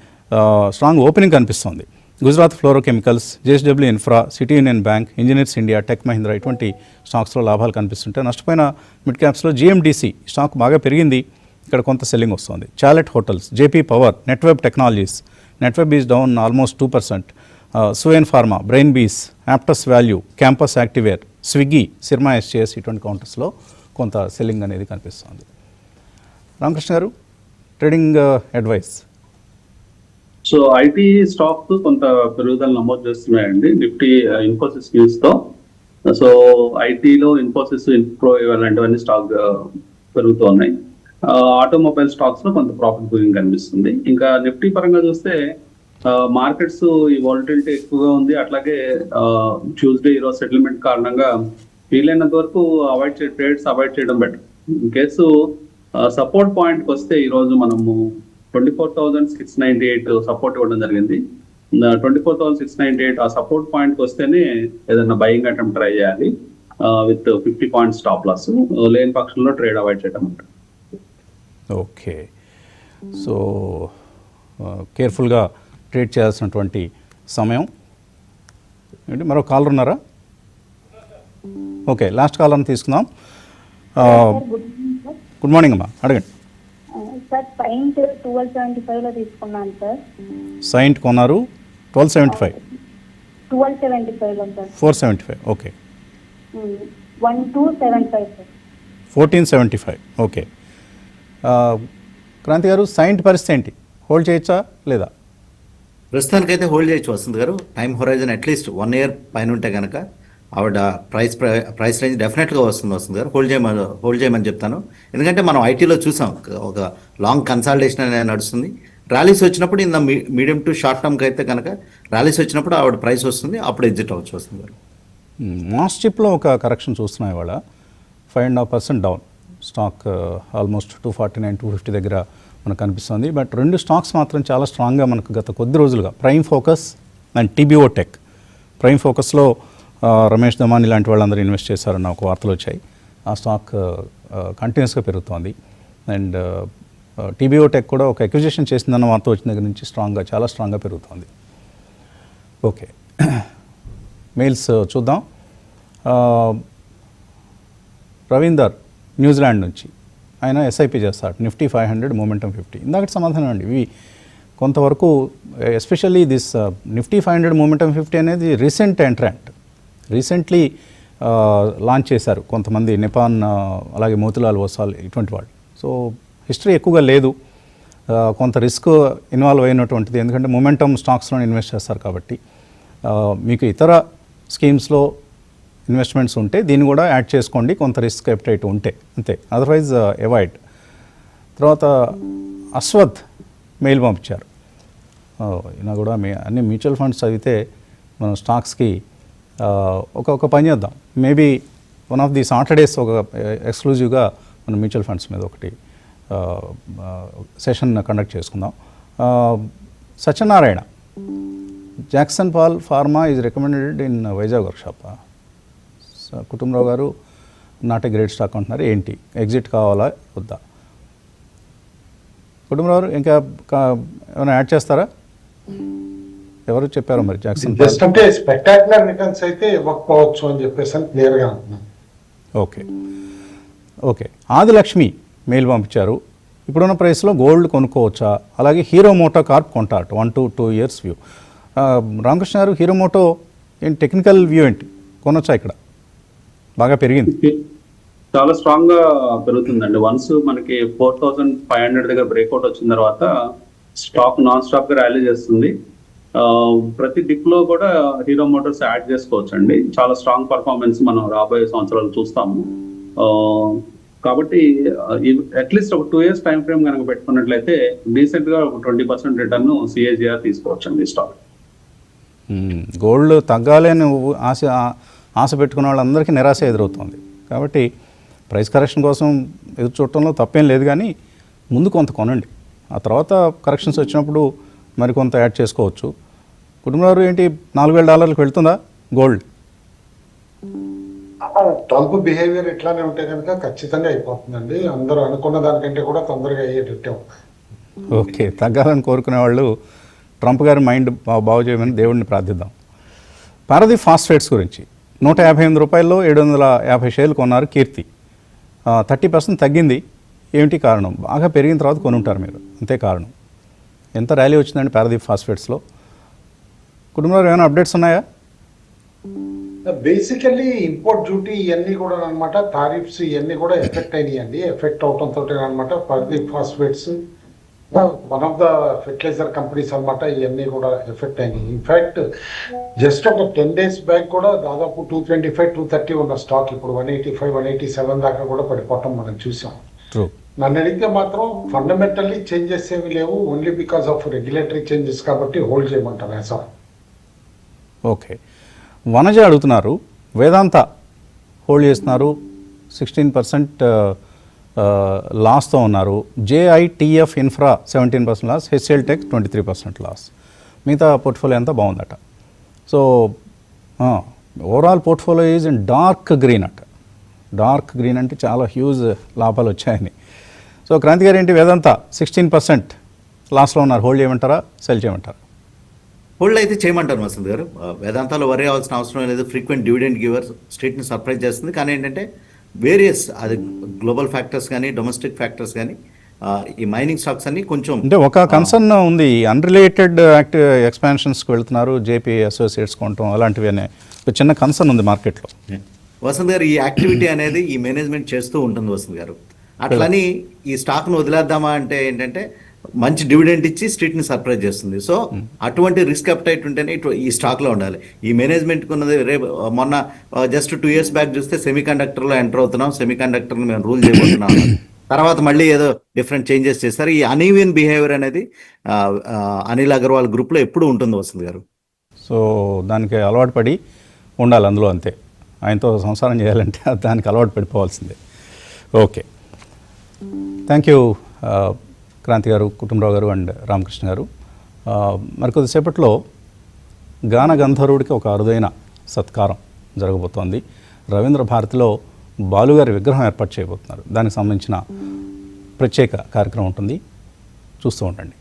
స్ట్రాంగ్ ఓపెనింగ్ కనిపిస్తోంది. Gujarat Fluorochemicals, JSW Infra, City Union Bank, Engineers India, Tech Mahindra ఇటువంటి స్టాక్స్లో లాభాలు కనిపిస్తుంటే, నష్టపోయిన mid క్యాప్స్లో GMDC stock బాగా పెరిగింది, ఇక్కడ కొంత సెల్లింగ్ వస్తుంది. Chalet Hotels, JP Power, Netweb Technologies, Netweb is down almost 2%, Suven Pharma, Brain Bees, Aptus Value, Campus Activewear, Swiggy, Syrma SGS ఇటువంటి కౌంటర్స్లో కొంత సెల్లింగ్ అనేది కనిపిస్తుంది. రామకృష్ణ గారు, trading advice. So IT stocks కొంత పెరుగుదల నమోదు చేస్తున్నాయండి నిఫ్టీ ఇన్ఫోసిస్ న్యూస్ తో. సో ఐటీలో ఇన్ఫోసిస్, ఇన్ప్రో ఇలాంటివన్నీ స్టాక్ పెరుగుతూ ఉన్నాయి. ఆటోమొబైల్ స్టాక్స్ లో కొంత ప్రాఫిట్ బుకింగ్ కనిపిస్తుంది. ఇంకా నిఫ్టీ పరంగా చూస్తే మార్కెట్స్ ఈ వాలటిలిటీ ఎక్కువగా ఉంది. అట్లాగే ట్యూస్డే ఈరోజు సెటిల్మెంట్ కారణంగా వీలైనంత వరకు ట్రేడ్స్ అవాయిడ్ చేయడం బెటర్. ఇన్ కేసు సపోర్ట్ పాయింట్కి వస్తే ఈరోజు మనము 24,698 సపోర్ట్ ఇవ్వడం జరిగింది. 24,698 ఆ సపోర్ట్ పాయింట్కి వస్తేనే ఏదైనా బయింగ్ అటెంప్ట్ ట్రై చేయాలి విత్ 50 పాయింట్స్ స్టాప్ లాస్. లేని పక్షంలో ట్రేడ్ అవాయిడ్ చేయడం అంటారు. ఓకే, సో కేర్ఫుల్గా ట్రేడ్ చేయాల్సినటువంటి సమయం ఏంటి మరో కాలర్ ఉన్నారా? ఓకే, లాస్ట్ కాలర్ని తీసుకుందాం. గుడ్ మార్నింగ్ అమ్మా, అడగండి. సార్ సైంట్ 1275 తీసుకున్నాను సార్. సైంట్ కొన్నారు 1275. 1275 sir. 475. Okay. 1275 sir. 1475. Okay. Kranti garu, Cyient పరిస్థితి ఏంటి? హోల్డ్ చేయొచ్చా లేదా? ప్రస్తుతానికైతే హోల్డ్ చేయొచ్చు వస్తుంది గారు. టైం హొరైజన్ అట్లీస్ట్ 1 year పైన ఉంటే కనుక ఆవిడ ప్రైస్ రేంజ్ డెఫినెట్గా వస్తుంది గారు. హోల్డ్ చేయమని చెప్తాను. ఎందుకంటే మనం ఐటీలో చూసాం ఒక లాంగ్ కన్సాలిడేషన్ అనేది నడుస్తుంది. ర్యాలీస్ వచ్చినప్పుడు in the medium to short టర్మ్కి అయితే కనుక ర్యాలీస్ వచ్చినప్పుడు ఆవిడ ప్రైస్ వస్తుంది, అప్పుడు ఎగ్జిట్ అవ్వచ్చు వస్తుంది గారు. మాస్ చిప్లో ఒక కరెక్షన్ చూస్తున్నాయి ఇవాళ. 5.5% డౌన్. స్టాక్ ఆల్మోస్ట్ 249, 250 దగ్గర మనకు కనిపిస్తుంది. బట్ రెండు స్టాక్స్ మాత్రం చాలా స్ట్రాంగ్గా మనకు గత కొద్ది రోజులుగా, Prime Focus and TBO Tech. Prime ఫోకస్లో రమేష్ దమాని లాంటి వాళ్ళందరూ ఇన్వెస్ట్ చేశారన్న ఒక వార్తలు వచ్చాయి. ఆ స్టాక్ కంటిన్యూస్గా పెరుగుతోంది. అండ్ టీబీఓ టెక్ కూడా ఒక ఎక్విజిషన్ చేసిందన్న వార్త వచ్చిన దగ్గర నుంచి చాలా స్ట్రాంగ్గా పెరుగుతోంది. ఓకే, మెయిల్స్ చూద్దాం. రవీందర్ న్యూజిలాండ్ నుంచి, ఆయన ఎస్ఐపి చేస్తాడు. Nifty 500, momentum 50. ఇందాక సమాధానం అండి. ఇవి కొంతవరకు ఎస్పెషల్లీ దిస్ నిఫ్టీ 500, మొమెంటమ్ 50 అనేది రీసెంట్ ఎంట్రాంట్. రీసెంట్లీ లాంచ్ చేశారు కొంతమంది, నిపాన్ అలాగే మోతిలాల్ ఓసాల్ ఇటువంటి వాళ్ళు. సో హిస్టరీ ఎక్కువగా లేదు, కొంత రిస్క్ ఇన్వాల్వ్ అయినటువంటిది. ఎందుకంటే మొమెంటమ్ స్టాక్స్లో ఇన్వెస్ట్ చేస్తారు కాబట్టి. మీకు ఇతర స్కీమ్స్లో ఇన్వెస్ట్మెంట్స్ ఉంటే దీన్ని కూడా యాడ్ చేసుకోండి, కొంత రిస్క్ ఎప్టైట్ ఉంటే, అంతే. Otherwise avoid. తర్వాత అశ్వథ్ మెయిల్ పంపించారు. ఈయన కూడా అన్ని మ్యూచువల్ ఫండ్స్ చదివితే మనం స్టాక్స్కి ఒక పని చేద్దాం. Maybe one of the Saturdays ఒక ఎక్స్క్లూజివ్గా మనం మ్యూచువల్ ఫండ్స్ మీద ఒకటి సెషన్ కండక్ట్ చేసుకుందాం. Satyanarayana, Jagsonpal pharma is recommended in Vizag workshop. Kutumbarao garu not a great stock అంటున్నారు, ఏంటి ఎగ్జిట్ కావాలా వద్దా? కుటుంబరావు ఇంకా ఏమైనా యాడ్ చేస్తారా? ఎవరు చెప్పారో మరి జాక్సన్ పాల్? జస్ట్ అంటే స్పెక్టాక్యులర్ రిటర్న్స్ అయితే ఇవ్వకపోవచ్చు అని చెప్పేసి క్లియర్గా అంటున్నాను. ఓకే. ఆదిలక్ష్మి మెయిల్ పంపించారు. ఇప్పుడున్న ప్రైస్లో గోల్డ్ కొనుక్కోవచ్చా? అలాగే హీరో మోటో కార్ప్ కొంటారు 1 to 2 years వ్యూ. రామకృష్ణ గారు, హీరో మోటో ఏంటి టెక్నికల్ వ్యూ ఏంటి? కొనొచ్చా? ఇక్కడ బాగా పెరిగింది, చాలా స్ట్రాంగ్ గా పెరుగుతుందండి. వన్స్ మనకి 4500 దగ్గర బ్రేక్అవుట్ వచ్చిన తర్వాత స్టాక్ నాన్ స్టాప్ గా ర్యాలీ చేస్తుంది. ప్రతి డిప్ లో కూడా హీరో మోటార్స్ యాడ్ చేసుకోవచ్చు అండి. చాలా స్ట్రాంగ్ పర్ఫార్మెన్స్ మనం రాబోయే సంవత్సరాలు చూస్తాము. కాబట్టి అట్లీస్ట్ ఒక 2 years టైం ఫ్రేమ్ కనుక పెట్టుకున్నట్లయితే డీసెంట్ గా ఒక 20% రిటర్న్ సిఏజిఆర్ తీసుకోవచ్చు అండి స్టాక్. గోల్డ్ తగ్గాలి అని ఆశ పెట్టుకున్న వాళ్ళందరికీ నిరాశ ఎదురవుతుంది. కాబట్టి ప్రైస్ కరెక్షన్ కోసం ఎదురు చూడటంలో తప్పేం లేదు, కానీ ముందు కొంత కొనండి. ఆ తర్వాత కరెక్షన్స్ వచ్చినప్పుడు మరి కొంత యాడ్ చేసుకోవచ్చు. కుటుంబాలు ఏంటి $4,000 వెళ్తుందా గోల్డ్? ట్రంప్ బిహేవియర్ ఇట్లానే ఉంటే కనుక ఖచ్చితంగా అయిపోతుందండి. అందరూ అనుకున్న దానికంటే కూడా తొందరగా అయ్యేటట్టే ఉంది. ఓకే, తగ్గాలని కోరుకునే వాళ్ళు ట్రంప్ గారి మైండ్ బాగు చేయమని దేవుడిని ప్రార్థిద్దాం. పారదీప్ ఫాస్ఫేట్స్ గురించి, ₹158 750 షేర్లు కొన్నారు కీర్తి. 30% తగ్గింది. ఏమిటి కారణం? బాగా పెరిగిన తర్వాత కొనుంటారు మీరు, అంతే కారణం. ఎంత ర్యాలీ వచ్చిందండి పారదీప్ ఫాస్ఫేట్స్లో? కుటుంబంలో ఏమైనా అప్డేట్స్ ఉన్నాయా? బేసికల్లీ ఇంపోర్ట్ డ్యూటీ ఇవన్నీ కూడా అనమాట, టారిఫ్స్ ఇవన్నీ కూడా ఎఫెక్ట్ అయినాయండి. ఎఫెక్ట్ అవడంతో అనమాట Paradeep Phosphates one of the fertilizer companies అనమాట, ఇవన్నీ కూడా ఎఫెక్ట్ అయినాయి. ఇన్ఫ్యాక్ట్ జస్ట్ ఒక 10 days బ్యాక్ కూడా దాదాపు 225, 230 ఉన్న స్టాక్ ఇప్పుడు 185, 187 దాకా కూడా పడిపోవటం మనం చూసాం. నన్ను అడిగితే మాత్రం ఫండమెంటల్లీ చేంజెస్ ఏమి లేవు, only because of regulatory changes కాబట్టి హోల్డ్ చేయమంటారు యాజ్ ఆఫ్. ఓకే, వనజ అడుగుతున్నారు, వేదాంత హోల్డ్ చేస్తున్నారు, 16% లాస్తో ఉన్నారు. JITF Infra 17% loss, HL Tech 23% loss. మిగతా పోర్ట్ఫోలియో అంతా బాగుందట. So overall portfolio is in dark green అట. డార్క్ గ్రీన్ అంటే చాలా హ్యూజ్ లాభాలు వచ్చాయని. సో క్రాంతి గారు ఏంటి, వేదాంత 16% లాస్లో ఉన్నారు, హోల్డ్ చేయమంటారా, సెల్ చేయమంటారా? హోల్డ్ అయితే చేయమంటారు వసంత్ గారు. వేదాంతాలో వరి అవ్వాల్సిన అవసరం లేదు. ఫ్రీక్వెంట్ డివిడెండ్ గివర్ స్ట్రీట్ని సర్ప్రైజ్ చేస్తుంది. కానీ ఏంటంటే వేరియస్ అది గ్లోబల్ ఫ్యాక్టర్స్ కానీ డొమెస్టిక్ ఫ్యాక్టర్స్ కానీ ఈ మైనింగ్ స్టాక్స్ అన్ని కొంచెం అంటే ఒక కన్సర్న్ ఉంది, అన్రిలేటెడ్ ఎక్స్పాన్షన్స్కి వెళ్తున్నారు, జేపీ అసోసియేట్స్ కొనటం అలాంటివి అనే ఒక చిన్న కన్సర్న్ ఉంది మార్కెట్లో. వసంత్ గారు ఈ యాక్టివిటీ అనేది ఈ మేనేజ్మెంట్ చేస్తూ ఉంటుంది వసంత్ గారు. అట్లని ఈ స్టాక్ను వదిలేద్దామా అంటే ఏంటంటే మంచి డివిడెంట్ ఇచ్చి స్ట్రీట్ని సర్ప్రైజ్ చేస్తుంది. సో అటువంటి రిస్క్ అప్టైట్ ఉంటేనే ఈ స్టాక్లో ఉండాలి. ఈ మేనేజ్మెంట్కి ఉన్నది రేపు మొన్న జస్ట్ 2 years బ్యాక్ చూస్తే సెమీ కండక్టర్లో ఎంటర్ అవుతున్నాం, సెమీ కండక్టర్ని మేము రూల్ చేయబోతున్నాం, తర్వాత మళ్ళీ ఏదో డిఫరెంట్ చేంజెస్ చేస్తారు. ఈ అన్ఈవెన్ బిహేవియర్ అనేది అనిల్ అగర్వాల్ గ్రూప్లో ఎప్పుడు ఉంటుంది వసంత్ గారు. సో దానికి అలవాటు పడి ఉండాలి అందులో, అంతే. ఆయనతో సంసారం చేయాలంటే దానికి అలవాటు పడిపోవాల్సిందే. ఓకే, థ్యాంక్ యూ క్రాంతి గారు, కుటుంబరావు గారు అండ్ రామకృష్ణ గారు. మరికొద్దిసేపట్లో గాన గంధర్వుడికి ఒక అరుదైన సత్కారం జరగబోతోంది. రవీంద్ర భారతిలో బాలుగారి విగ్రహం ఏర్పాటు చేయబోతున్నారు. దానికి సంబంధించిన ప్రత్యేక కార్యక్రమం ఉంటుంది, చూస్తూ ఉండండి.